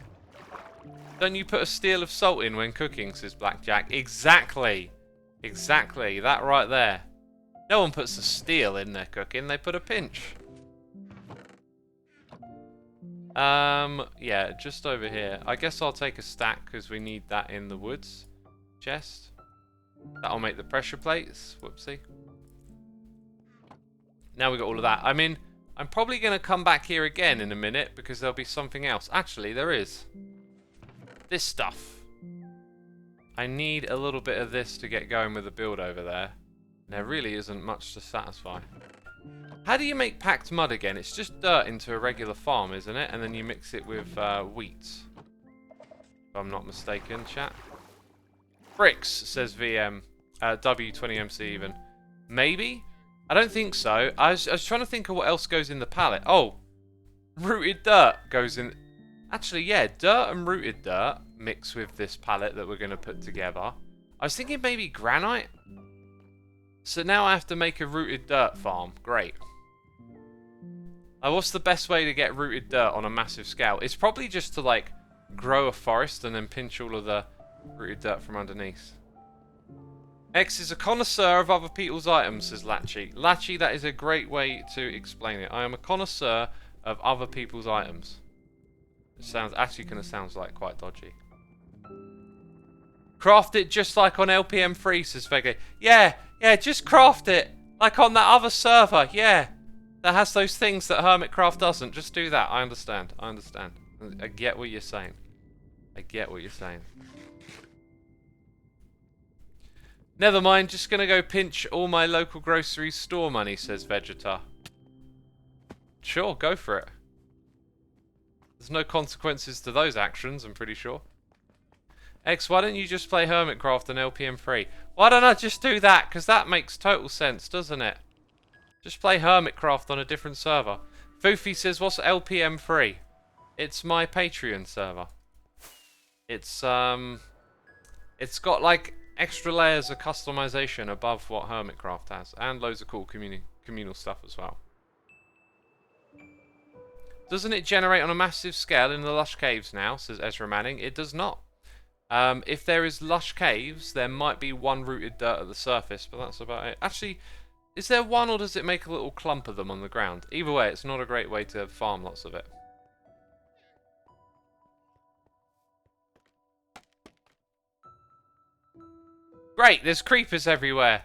Don't you put a steal of salt in when cooking, says Blackjack. Exactly. Exactly. That right there. No one puts a steal in their cooking. They put a pinch. Yeah, just over here. I guess I'll take a stack because we need that in the woods chest. That'll make the pressure plates. Whoopsie. Now we got all of that. I mean, I'm probably going to come back here again in a minute because there'll be something else. Actually, there is. This stuff. I need a little bit of this to get going with the build over there. There really isn't much to satisfy. How do you make packed mud again? It's just dirt into a regular farm, isn't it? And then you mix it with wheat. If I'm not mistaken, chat. Bricks, says VM. W20MC even. Maybe? I don't think so. I was trying to think of what else goes in the pallet. Oh, rooted dirt goes in. Actually, yeah, dirt and rooted dirt mix with this pallet that we're going to put together. I was thinking maybe granite. So now I have to make a rooted dirt farm. Great. What's the best way to get rooted dirt on a massive scale? It's probably just to, like, grow a forest and then pinch all of the rooted dirt from underneath. X is a connoisseur of other people's items, says Lachi. Lachi, that is a great way to explain it. I am a connoisseur of other people's items. It sounds actually kind of sounds like quite dodgy. Craft it just like on LPM3, says Vega. Yeah, just craft it like on that other server. Yeah, that has those things that Hermitcraft doesn't. Just do that. I understand. I understand. I get what you're saying. I get what you're saying. Never mind, just gonna go pinch all my local grocery store money, says Vegeta. Sure, go for it. There's no consequences to those actions, I'm pretty sure. X, why don't you just play Hermitcraft on LPM3? Why don't I just do that? Because that makes total sense, doesn't it? Just play Hermitcraft on a different server. Foofy says, what's LPM3? It's my Patreon server. It's got like extra layers of customization above what Hermitcraft has, and loads of cool communal stuff as well. Doesn't it generate on a massive scale in the lush caves now, says Ezra Manning? It does not. If there is lush caves, there might be one rooted dirt at the surface, but that's about it. Actually, is there one, or does it make a little clump of them on the ground? Either way, it's not a great way to farm lots of it. Great, there's creepers everywhere.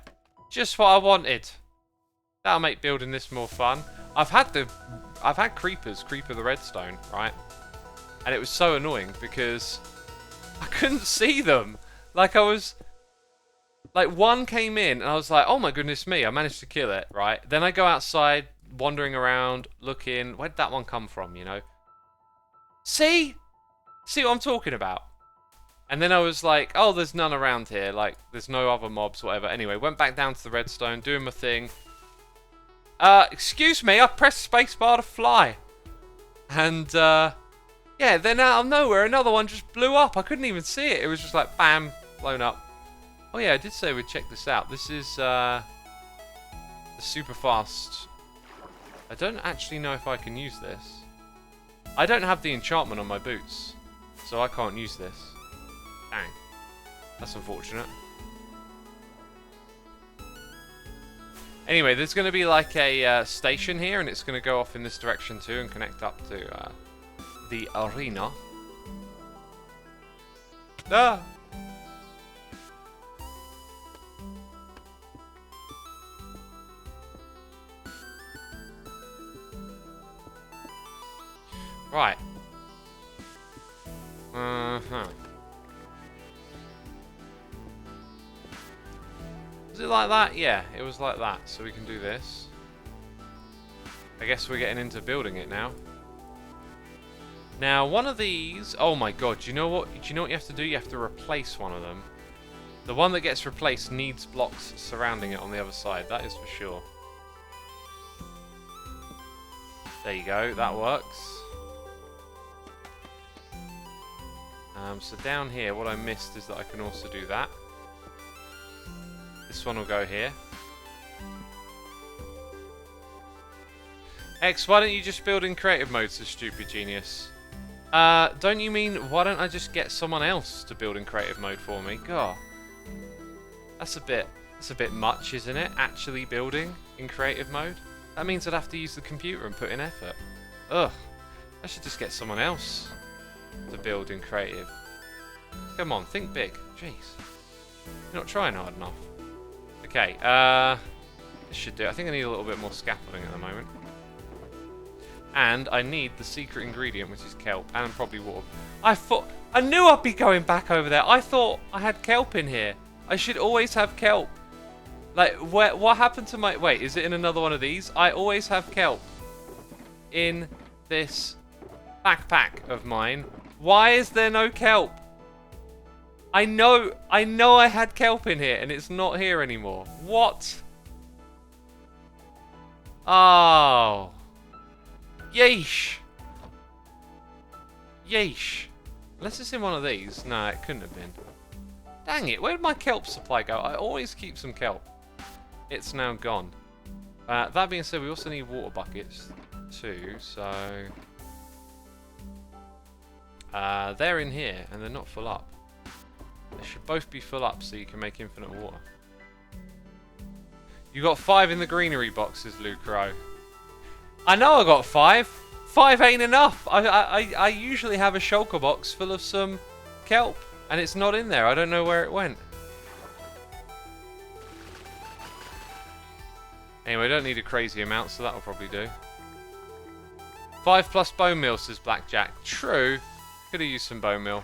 Just what I wanted. That'll make building this more fun. I've had creepers creeper the redstone, right? And it was so annoying because I couldn't see them. Like one came in and I was like, oh my goodness me, I managed to kill it, right? Then I go outside, wandering around, looking, where'd that one come from, you know? See what I'm talking about? And then I was like, oh, there's none around here, like, there's no other mobs, whatever. Anyway, went back down to the redstone, doing my thing. Excuse me, I pressed spacebar to fly. And, yeah, then out of nowhere, another one just blew up. I couldn't even see it. It was just like, bam, blown up. Oh yeah, I did say we'd check this out. This is, the super fast. I don't actually know if I can use this. I don't have the enchantment on my boots, so I can't use this. Dang. That's unfortunate. Anyway, there's going to be like a station here, and it's going to go off in this direction too and connect up to the arena. Ah! Right. Was it like that? Yeah, it was like that. So we can do this. I guess we're getting into building it now. Now, one of these... Oh my god, do you know what you have to do? You have to replace one of them. The one that gets replaced needs blocks surrounding it on the other side. That is for sure. There you go. That works. So down here, what I missed is that I can also do that. This one will go here. X, why don't you just build in creative mode, says Stupid Genius? Don't you mean, why don't I just get someone else to build in creative mode for me? God. That's a bit much, isn't it? Actually building in creative mode? That means I'd have to use the computer and put in effort. Ugh. I should just get someone else to build in creative. Come on, think big. Jeez. You're not trying hard enough. Okay, this should do. I think I need a little bit more scaffolding at the moment. And I need the secret ingredient, which is kelp, and probably water. I knew I'd be going back over there. I thought I had kelp in here. I should always have kelp. Like, what happened to my... Wait, is it in another one of these? I always have kelp in this backpack of mine. Why is there no kelp? I know I had kelp in here, and it's not here anymore. What? Oh. Yeesh. Yeesh. Unless it's in one of these. No, it couldn't have been. Dang it, where did my kelp supply go? I always keep some kelp. It's now gone. That being said, we also need water buckets too, so... they're in here, and they're not full up. They should both be full up so you can make infinite water. You got 5 in the greenery boxes, Lucro. I know I got 5. 5 ain't enough. I usually have a shulker box full of some kelp, and it's not in there. I don't know where it went. Anyway, I don't need a crazy amount, so that'll probably do. 5 plus bone meal, says Blackjack. True. Could have used some bone meal.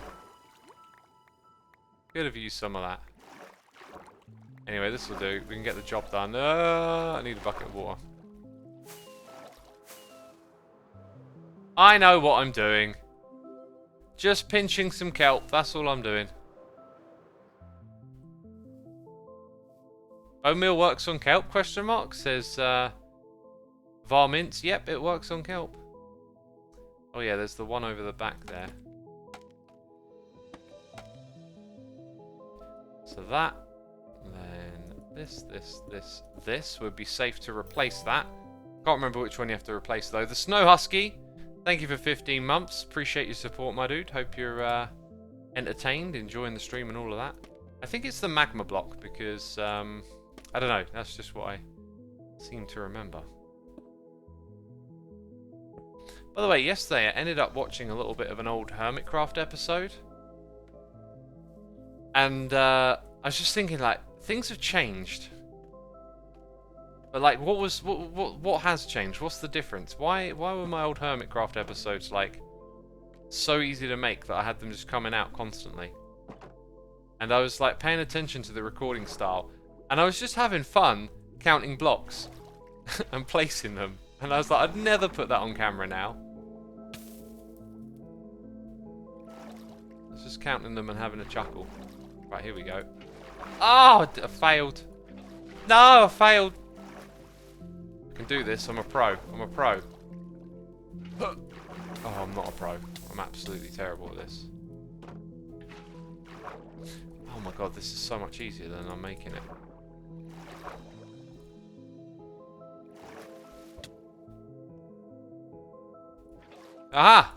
Could have used some of that. Anyway, this will do. We can get the job done. I need a bucket of water. I know what I'm doing. Just pinching some kelp. That's all I'm doing. Bone meal works on kelp? Question mark, says Varmints. Yep, it works on kelp. Oh yeah, there's the one over the back there. So that, then this would be safe to replace that. Can't remember which one you have to replace though. The Snow Husky, thank you for 15 months. Appreciate your support, my dude. Hope you're entertained, enjoying the stream and all of that. I think it's the magma block because, I don't know, that's just what I seem to remember. By the way, yesterday I ended up watching a little bit of an old Hermitcraft episode. And I was just thinking, like, things have changed. But like, what has changed? What's the difference? Why were my old Hermitcraft episodes like so easy to make that I had them just coming out constantly? And I was like paying attention to the recording style, and I was just having fun counting blocks and placing them. And I was like, I'd never put that on camera now. I was just counting them and having a chuckle. Right, here we go. Oh, I failed. No, I failed. I can do this. I'm a pro. I'm a pro. Oh, I'm not a pro. I'm absolutely terrible at this. Oh my god, this is so much easier than I'm making it. Aha!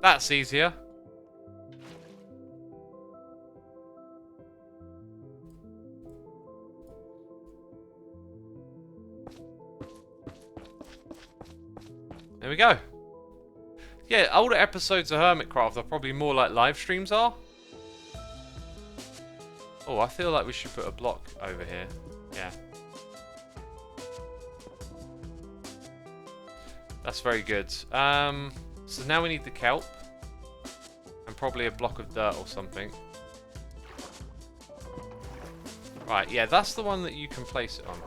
That's easier. There we go. Yeah, older episodes of Hermitcraft are probably more like live streams are. Oh, I feel like we should put a block over here. Yeah. That's very good. So now we need the kelp. And probably a block of dirt or something. Right, yeah, that's the one that you can place it on.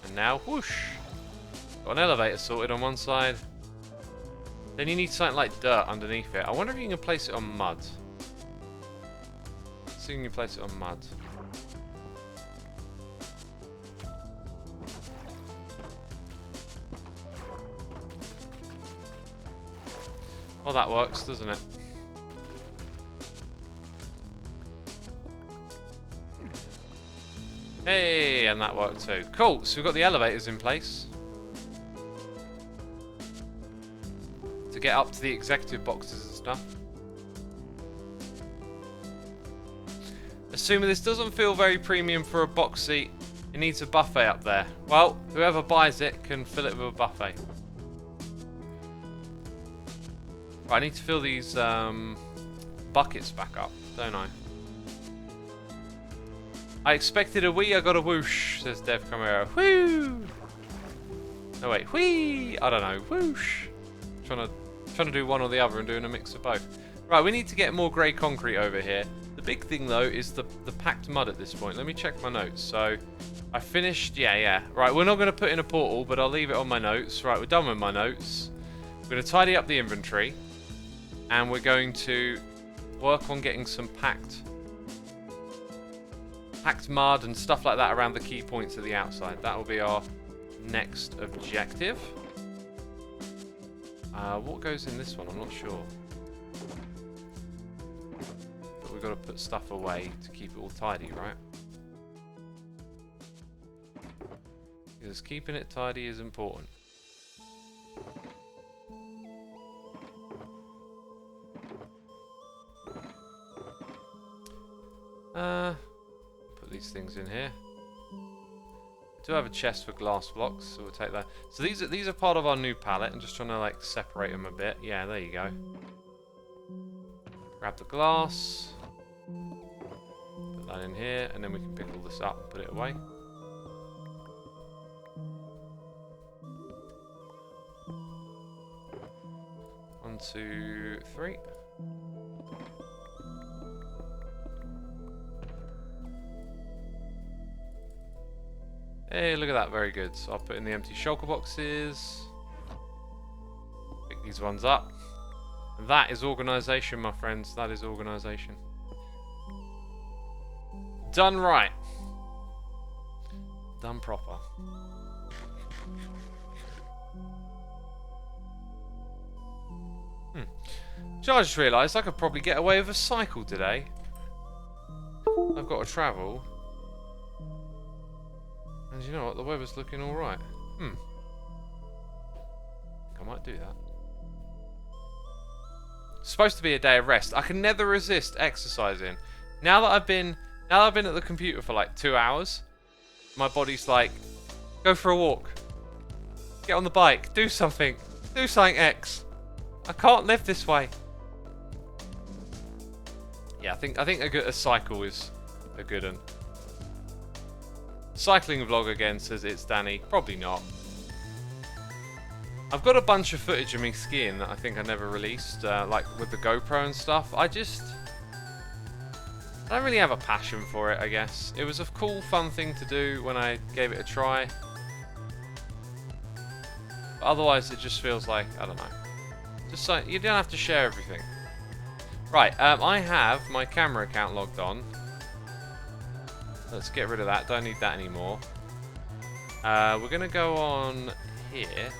And now, whoosh! Got an elevator sorted on one side. Then you need something like dirt underneath it. I wonder if you can place it on mud. Let's see if you can place it on mud. Well, that works, doesn't it? Hey, and that worked too. Cool, so we've got the elevators in place. To get up to the executive boxes and stuff. Assuming this doesn't feel very premium for a box seat, it needs a buffet up there. Well, whoever buys it can fill it with a buffet. Right, I need to fill these buckets back up, don't I? I expected a wee, I got a whoosh, says Dev Camaro. Whoo! No wait, whee! I don't know, whoosh. Trying to do one or the other and doing a mix of both. Right, we need to get more grey concrete over here. The big thing though is the packed mud at this point. Let me check my notes. So I finished, yeah. Right, we're not going to put in a portal, but I'll leave it on my notes. Right, we're done with my notes. We're going to tidy up the inventory. And we're going to work on getting some packed packed mud and stuff like that around the key points at the outside. That will be our next objective. What goes in this one? I'm not sure. But we've got to put stuff away to keep it all tidy, right? Because keeping it tidy is important. Put these things in here. I do have a chest for glass blocks, so we'll take that. So these are part of our new palette. I'm just trying to like separate them a bit. Yeah, there you go. Grab the glass. Put that in here, and then we can pick all this up and put it away. One, two, three. Hey, look at that, very good. So I'll put in the empty shulker boxes. Pick these ones up. That is organisation, my friends. That is organisation. Done right. Done proper. So I just realised I could probably get away with a cycle today. I've got to travel. And you know what? The weather's looking alright. I think I might do that. It's supposed to be a day of rest. I can never resist exercising. Now that I've been at the computer for like 2 hours, my body's like, go for a walk. Get on the bike. Do something. Do something X. I can't live this way. Yeah, I think a cycle is a good one. Cycling vlog again, says it's Danny. Probably not. I've got a bunch of footage of me skiing that I think I never released, like with the GoPro and stuff. I don't really have a passion for it, I guess. It was a cool, fun thing to do when I gave it a try. But otherwise, it just feels like, I don't know. Just like, you don't have to share everything. Right, I have my camera account logged on. Let's get rid of that. Don't need that anymore. We're going to go on here.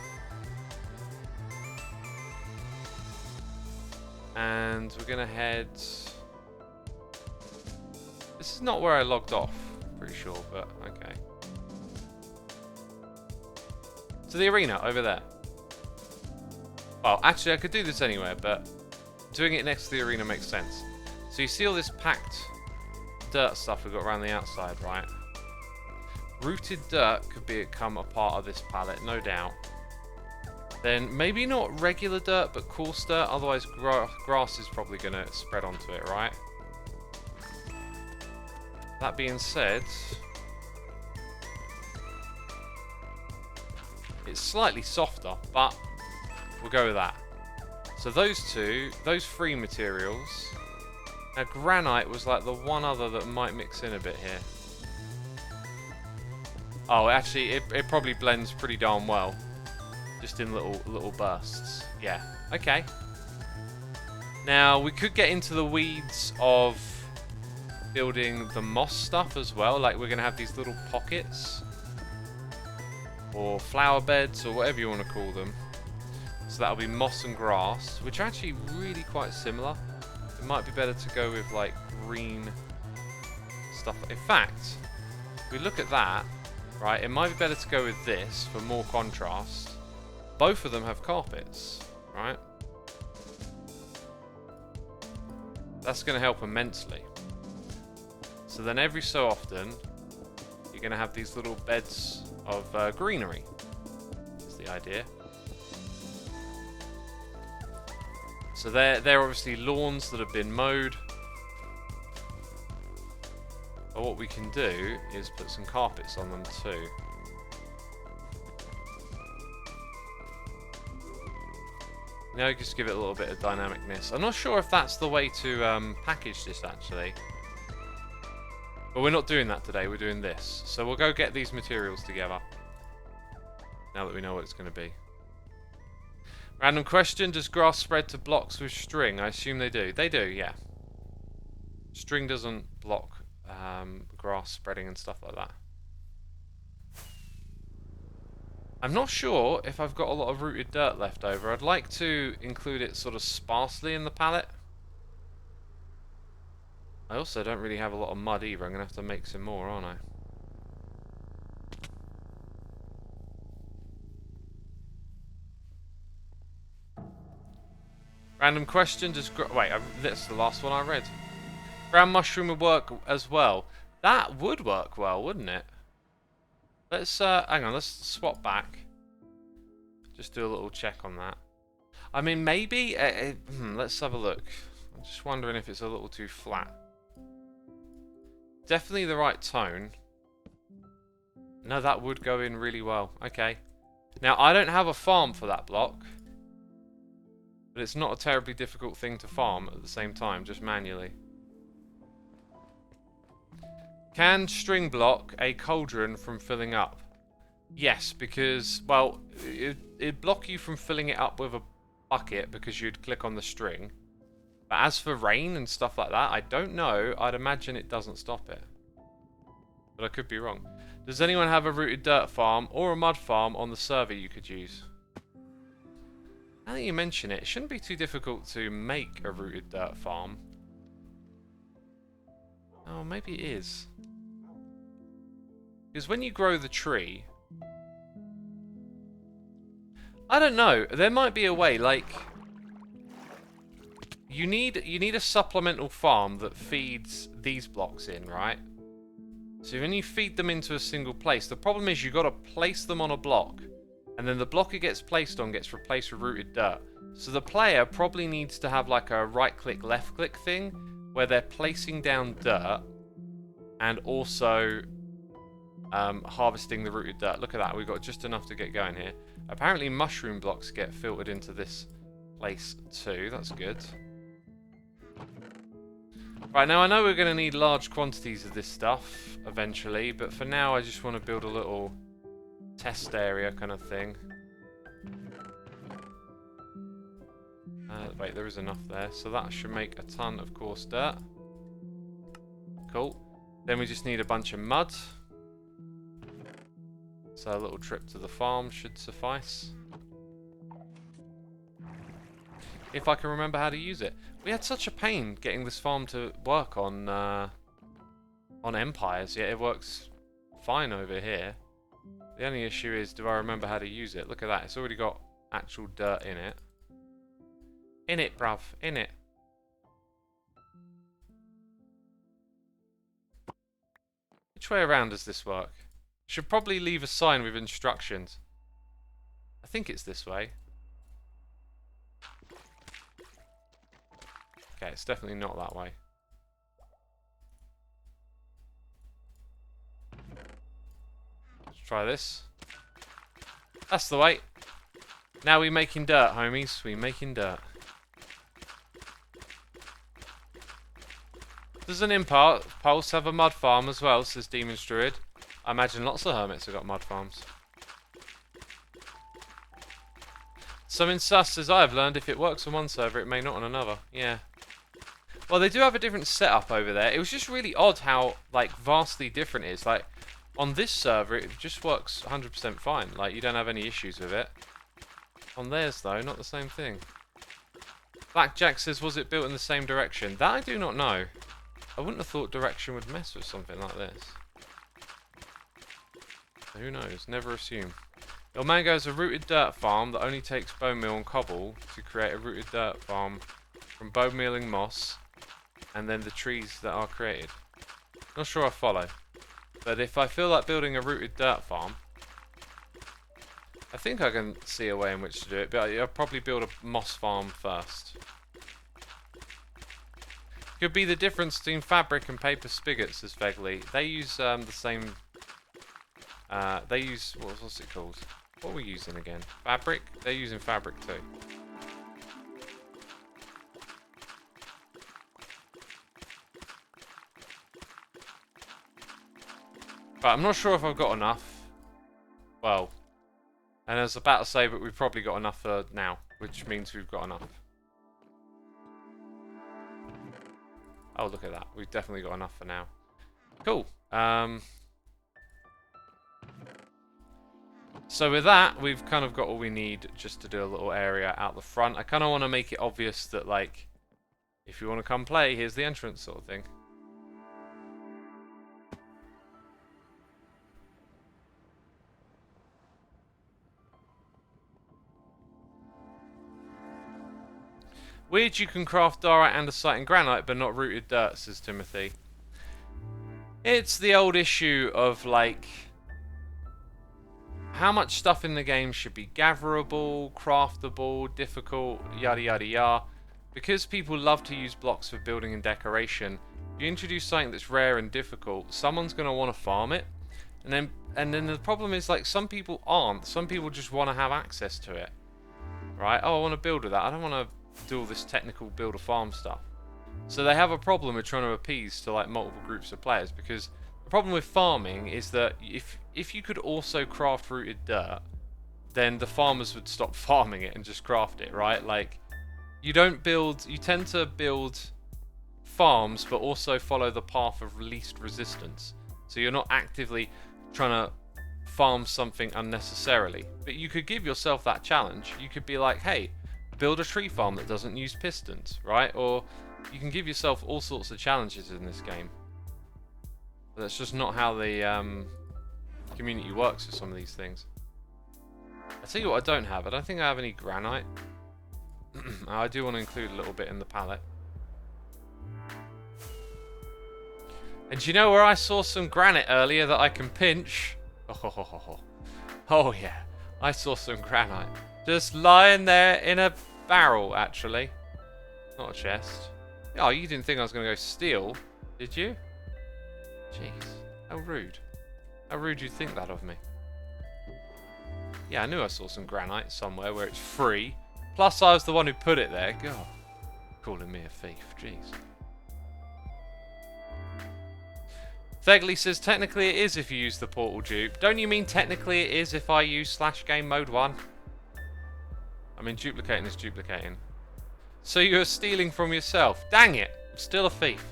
And we're going to head... This is not where I logged off, pretty sure, but okay. To the arena, over there. Well, actually I could do this anywhere, but doing it next to the arena makes sense. So you see all this packed dirt stuff we've got around the outside, right? Rooted dirt could become a part of this palette, no doubt. Then maybe not regular dirt, but coarse dirt, otherwise grass is probably going to spread onto it, right? That being said, it's slightly softer, but we'll go with that. So those three materials. Now granite was like the one other that might mix in a bit here. Oh, actually, it probably blends pretty darn well, just in little bursts. Yeah. Okay. Now we could get into the weeds of building the moss stuff as well. Like we're gonna have these little pockets or flower beds or whatever you want to call them. So that'll be moss and grass, which are actually really quite similar. It might be better to go with like green stuff. In fact, if we look at that, right, it might be better to go with this for more contrast. Both of them have carpets, right? That's going to help immensely. So then every so often, you're going to have these little beds of greenery. That's the idea. So they're obviously lawns that have been mowed. But what we can do is put some carpets on them too. Now just give it a little bit of dynamicness. I'm not sure if that's the way to package this actually. But we're not doing that today, we're doing this. So we'll go get these materials together. Now that we know what it's going to be. Random question, does grass spread to blocks with string? I assume they do. They do, yeah. String doesn't block grass spreading and stuff like that. I'm not sure if I've got a lot of rooted dirt left over. I'd like to include it sort of sparsely in the palette. I also don't really have a lot of mud either. I'm going to have to make some more, aren't I? Random question, wait, that's the last one I read. Ground mushroom would work as well. That would work well, wouldn't it? Let's, hang on, let's swap back. Just do a little check on that. I mean, maybe, let's have a look. I'm just wondering if it's a little too flat. Definitely the right tone. No, that would go in really well. Okay. Now, I don't have a farm for that block. But it's not a terribly difficult thing to farm at the same time, just manually. Can string block a cauldron from filling up? Yes, because, well, it'd block you from filling it up with a bucket because you'd click on the string. But as for rain and stuff like that, I don't know. I'd imagine it doesn't stop it. But I could be wrong. Does anyone have a rooted dirt farm or a mud farm on the server you could use? Now that you mention it, it shouldn't be too difficult to make a rooted dirt farm. Oh, maybe it is. Because when you grow the tree... I don't know, there might be a way, like... You need a supplemental farm that feeds these blocks in, right? So when you feed them into a single place, the problem is you've got to place them on a block. And then the block it gets placed on gets replaced with rooted dirt. So the player probably needs to have like a right-click, left-click thing where they're placing down dirt and also harvesting the rooted dirt. Look at that, we've got just enough to get going here. Apparently mushroom blocks get filtered into this place too, that's good. Right, now I know we're going to need large quantities of this stuff eventually, but for now I just want to build a little test area kind of thing. Wait, there is enough there, so that should make a ton of coarse dirt. Cool. Then we just need a bunch of mud. So a little trip to the farm should suffice. If I can remember how to use it. We had such a pain getting this farm to work on Empires, yet it works fine over here. The only issue is, do I remember how to use it? Look at that, it's already got actual dirt in it. In it, bruv, in it. Which way around does this work? Should probably leave a sign with instructions. I think it's this way. Okay, it's definitely not that way. Let's try this. That's the way. Now we making dirt, homies. We making dirt. Does an impulse have a mud farm as well, says Demon's Druid? I imagine lots of hermits have got mud farms. Something sus says, I have learned if it works on one server, it may not on another. Yeah. Well, they do have a different setup over there. It was just really odd how, like, vastly different it is. Like, on this server, it just works 100% fine. Like, you don't have any issues with it. On theirs, though, not the same thing. Blackjack says, was it built in the same direction? That I do not know. I wouldn't have thought direction would mess with something like this. Who knows? Never assume. El Mango is a rooted dirt farm that only takes bone meal and cobble to create a rooted dirt farm from bone mealing moss and then the trees that are created. Not sure I follow. But if I feel like building a rooted dirt farm, I think I can see a way in which to do it, but I'll probably build a moss farm first. Could be the difference between fabric and paper spigots, says Vegley. They use the same... they use... What's it called? What are we using again? Fabric? They're using fabric too. But I'm not sure if I've got enough. Well... And I was about to say, but we've probably got enough for now, which means we've got enough. Oh, look at that. We've definitely got enough for now. Cool. So with that, we've kind of got all we need just to do a little area out the front. I kind of want to make it obvious that, like, if you want to come play, here's the entrance sort of thing. Weird you can craft diorite, andesite and granite, but not rooted dirt, says Timothy. It's the old issue of, like, how much stuff in the game should be gatherable, craftable, difficult, yada yada yada. Because people love to use blocks for building and decoration, if you introduce something that's rare and difficult, someone's going to want to farm it. And then the problem is, like, some people aren't. Some people just want to have access to it. Right? Oh, I want to build with that. I don't want to do all this technical build a farm stuff. So they have a problem with trying to appease to, like, multiple groups of players, because the problem with farming is that if you could also craft rooted dirt, then the farmers would stop farming it and just craft it, right? Like, you tend to build farms but also follow the path of least resistance. So you're not actively trying to farm something unnecessarily. But you could give yourself that challenge. You could be like, hey, build a tree farm that doesn't use pistons, right? Or you can give yourself all sorts of challenges in this game. But that's just not how the community works with some of these things. I'll tell you what I don't have. I don't think I have any granite. I do want to include a little bit in the palette. And do you know where I saw some granite earlier that I can pinch? Oh yeah, I saw some granite. Just lying there in a barrel, actually. Not a chest. Oh, you didn't think I was going to go steal, did you? Jeez, how rude. How rude you'd think that of me. Yeah, I knew I saw some granite somewhere where it's free. Plus, I was the one who put it there. God, calling me a thief. Jeez. Fegley says, technically it is if you use the portal dupe. Don't you mean technically it is if I use /game mode 1? I mean, duplicating is duplicating. So you're stealing from yourself. Dang it. I'm still a thief.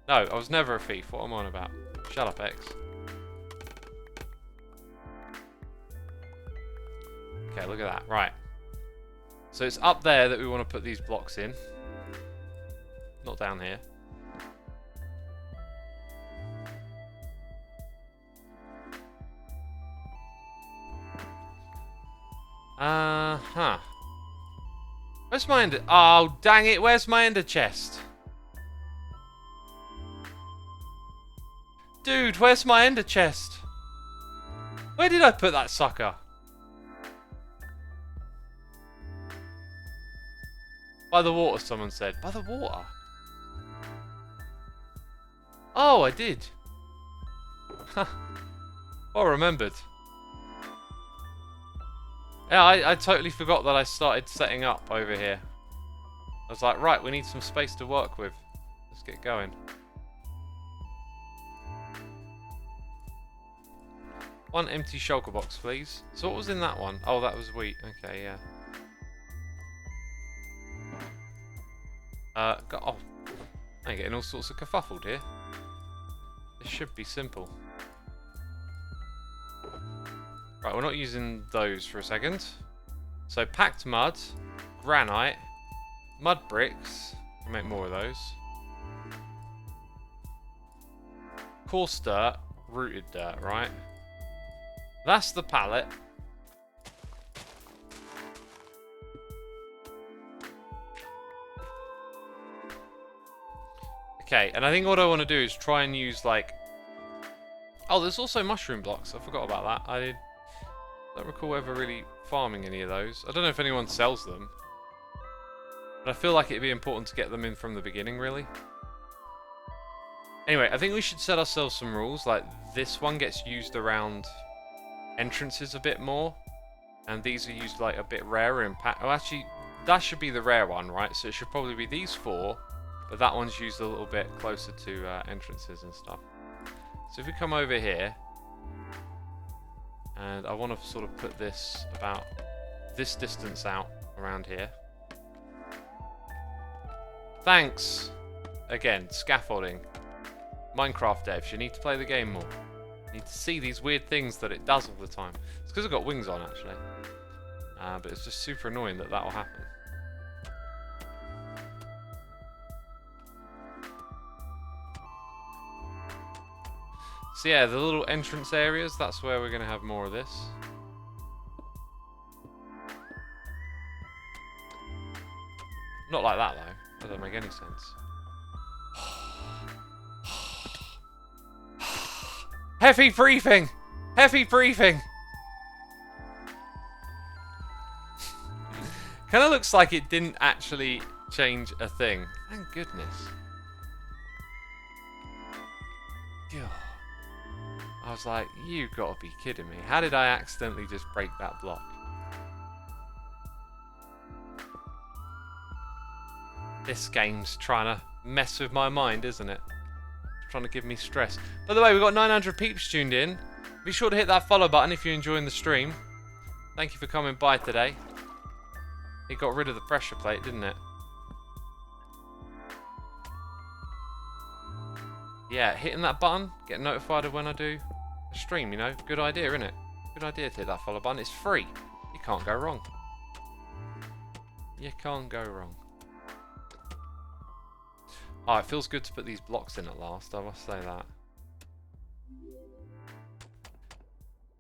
No, I was never a thief. What am I on about? Shut up, X. Okay, look at that. Right. So it's up there that we want to put these blocks in. Not down here. Where's my ender? Oh, dang it. Where's my ender chest? Dude, where's my ender chest? Where did I put that sucker? By the water, someone said. By the water? Oh, I did. Well remembered. Yeah, I totally forgot that I started setting up over here. I was like, right, we need some space to work with. Let's get going. One empty shulker box, please. So what was in that one? Oh, that was wheat. Okay, yeah. Oh, I'm getting all sorts of kerfuffled here. This should be simple. Right, we're not using those for a second. So packed mud, granite, mud bricks. Can make more of those. Coarse dirt, rooted dirt, right? That's the palette. Okay, and I think what I want to do is try and use, like... Oh, there's also mushroom blocks. I forgot about that. I don't recall ever really farming any of those. I don't know if anyone sells them. But I feel like it'd be important to get them in from the beginning, really. Anyway, I think we should set ourselves some rules. Like, this one gets used around entrances a bit more. And these are used, like, a bit rarer in pack. Oh, actually, that should be the rare one, right? So it should probably be these four. But that one's used a little bit closer to entrances and stuff. So if we come over here, and I want to sort of put this about this distance out around here. Thanks! Again, scaffolding. Minecraft devs, you need to play the game more. You need to see these weird things that it does all the time. It's because I've got wings on, actually. But it's just super annoying that will happen. So yeah, the little entrance areas, that's where we're going to have more of this. Not like that, though. That doesn't make any sense. Heavy breathing! Heavy breathing! Kind of looks like it didn't actually change a thing. Thank goodness. God. I was like, you gotta be kidding me. How did I accidentally just break that block? This game's trying to mess with my mind, isn't it? It's trying to give me stress. By the way, we've got 900 peeps tuned in. Be sure to hit that follow button if you're enjoying the stream. Thank you for coming by today. It got rid of the pressure plate, didn't it? Yeah, hitting that button, get notified of when I do a stream, you know. Good idea, isn't it? Good idea to hit that follow button. It's free. You can't go wrong. You can't go wrong. Oh, it feels good to put these blocks in at last, I must say that.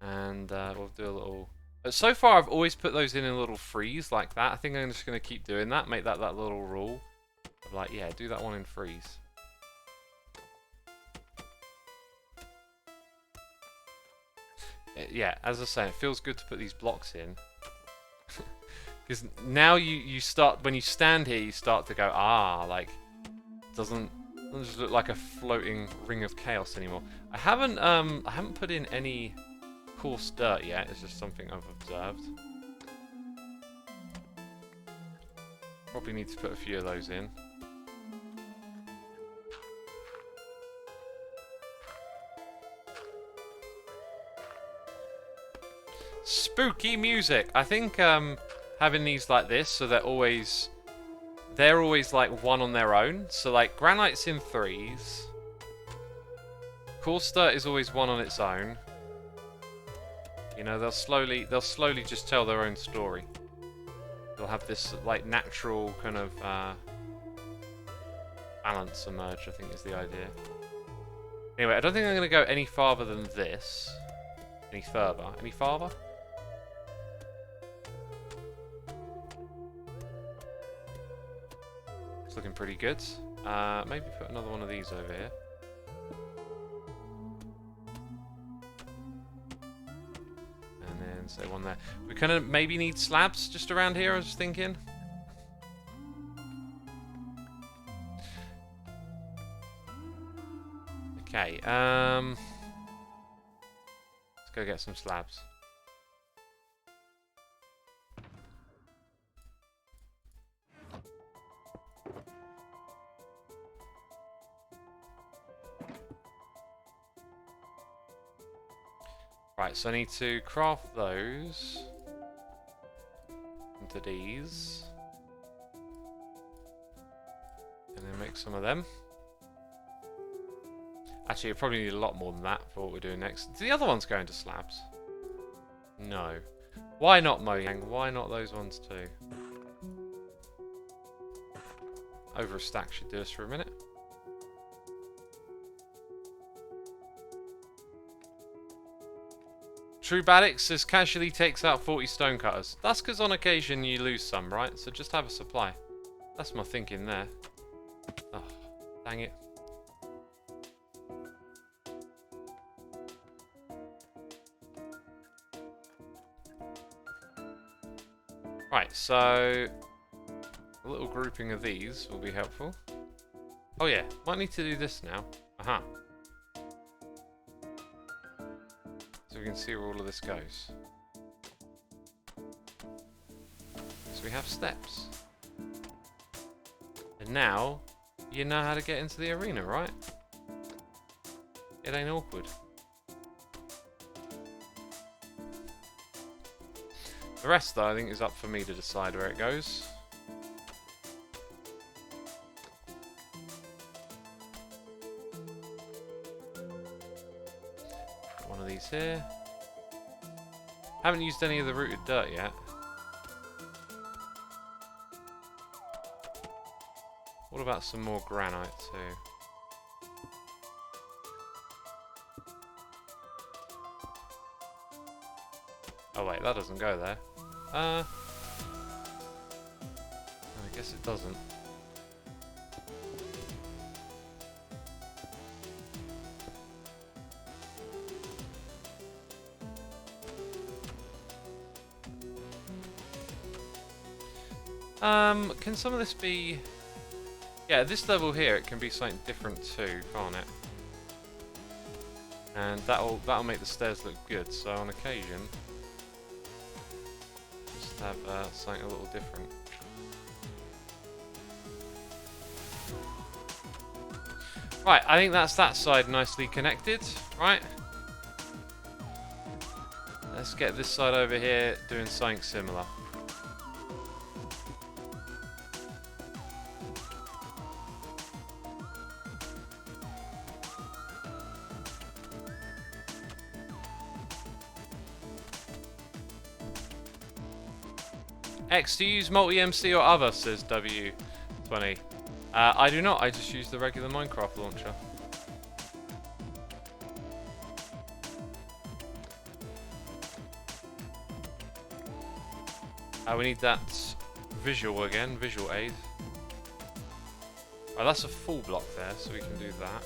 And we'll do a little... So far, I've always put those in a little freeze like that. I think I'm just going to keep doing that. Make that little rule. Of like, yeah, do that one in freeze. Yeah, as I say, it feels good to put these blocks in. Because now you start, when you stand here, you start to go, ah, like, doesn't just look like a floating ring of chaos anymore. I haven't put in any coarse dirt yet. It's just something I've observed. Probably need to put a few of those in. Spooky music. I think having these like this, so they're always like one on their own. So like granite's in threes. Coarse dirt is always one on its own. You know, they'll slowly just tell their own story. They'll have this like natural kind of balance emerge, I think is the idea. Anyway, I don't think I'm going to go any farther than this. Any further? Any farther? It's looking pretty good. Maybe put another one of these over here. And then say one there. We kind of maybe need slabs just around here, I was thinking. Okay, let's go get some slabs. Right, so I need to craft those into these. And then make some of them. Actually, I probably need a lot more than that for what we're doing next. Do the other ones go into slabs? No. Why not, Mojang? Why not those ones too? Over a stack should do us for a minute. True Badix says casually takes out 40 stonecutters. That's because on occasion you lose some, right? So just have a supply. That's my thinking there. Oh, dang it. Right, so a little grouping of these will be helpful. Oh yeah, might need to do this now. Aha. So we can see where all of this goes. So we have steps. And now, you know how to get into the arena, right? It ain't awkward. The rest, though, I think is up for me to decide where it goes. bits here. Haven't used any of the rooted dirt yet. What about some more granite too? Oh wait, that doesn't go there. I guess it doesn't. Can some of this be... Yeah, this level here, it can be something different too, can't it? And that'll make the stairs look good, so on occasion... Just have something a little different. Right, I think that's that side nicely connected, right? Let's get this side over here doing something similar. X, do you use multi-MC or other, says W20. I do not, I just use the regular Minecraft launcher. We need that visual again, visual aid. Oh, that's a full block there, so we can do that.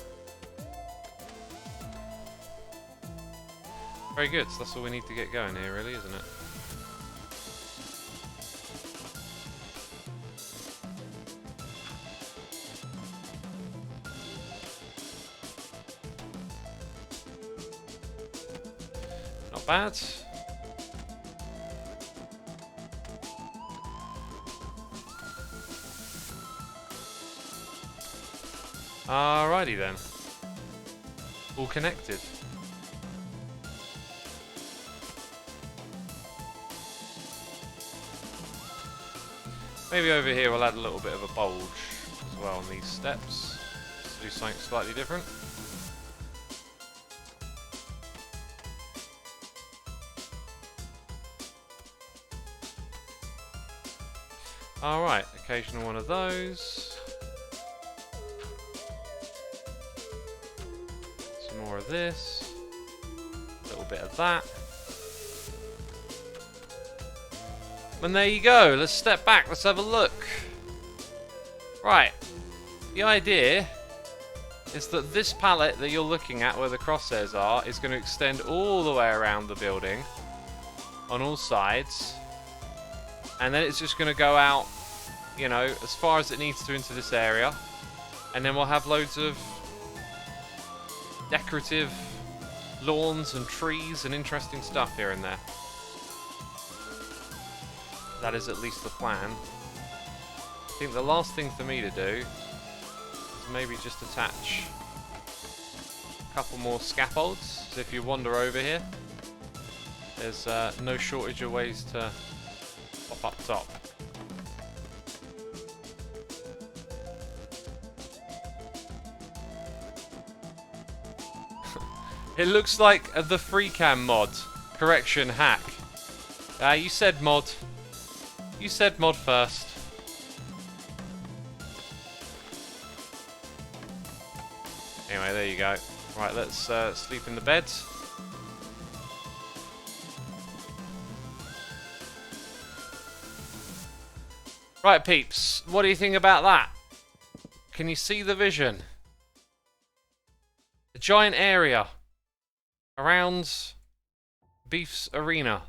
Very good, so that's all we need to get going here, really, isn't it? Not bad. Alrighty then. All connected. Maybe over here we'll add a little bit of a bulge as well on these steps. Just to do something slightly different. Alright, occasional one of those. Some more of this. A little bit of that. And there you go. Let's step back. Let's have a look. Right. The idea is that this palette that you're looking at where the crosshairs are is going to extend all the way around the building on all sides. And then it's just going to go out, you know, as far as it needs to into this area. And then we'll have loads of decorative lawns and trees and interesting stuff here and there. That is at least the plan. I think the last thing for me to do is maybe just attach a couple more scaffolds. So if you wander over here, there's no shortage of ways to pop up top. It looks like the FreeCam mod. Correction, hack. You said mod. You said mod first. Anyway, there you go. Right, let's sleep in the beds. Right, peeps. What do you think about that? Can you see the vision? A giant area around Beef's arena.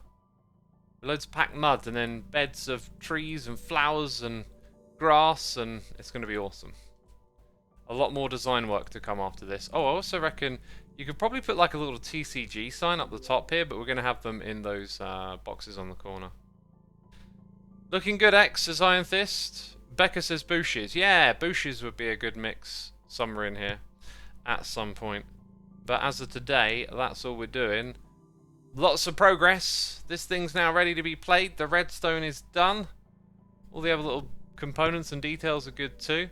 Loads of packed mud and then beds of trees and flowers and grass, and it's going to be awesome. A lot more design work to come after this. Oh, I also reckon you could probably put like a little TCG sign up the top here, but we're going to have them in those boxes on the corner. Looking good, X, says Iron Fist. Becca says bushes. Yeah, bushes would be a good mix somewhere in here at some point. But as of today, that's all we're doing. Lots of progress. This thing's now ready to be played. The redstone is done. All the other little components and details are good too.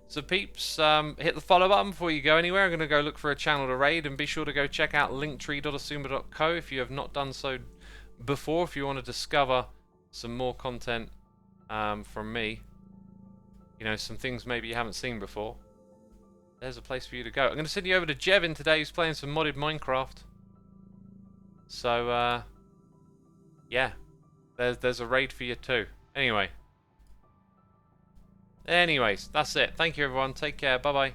So peeps, hit the follow button before you go anywhere. I'm going to go look for a channel to raid, and be sure to go check out linktree.xisumavoid.co if you have not done so before, if you want to discover some more content from me. You know, some things maybe you haven't seen before. There's a place for you to go. I'm going to send you over to Jevin today, who's playing some modded Minecraft. So, yeah, there's a raid for you too. Anyways, that's it. Thank you, everyone. Take care. Bye-bye.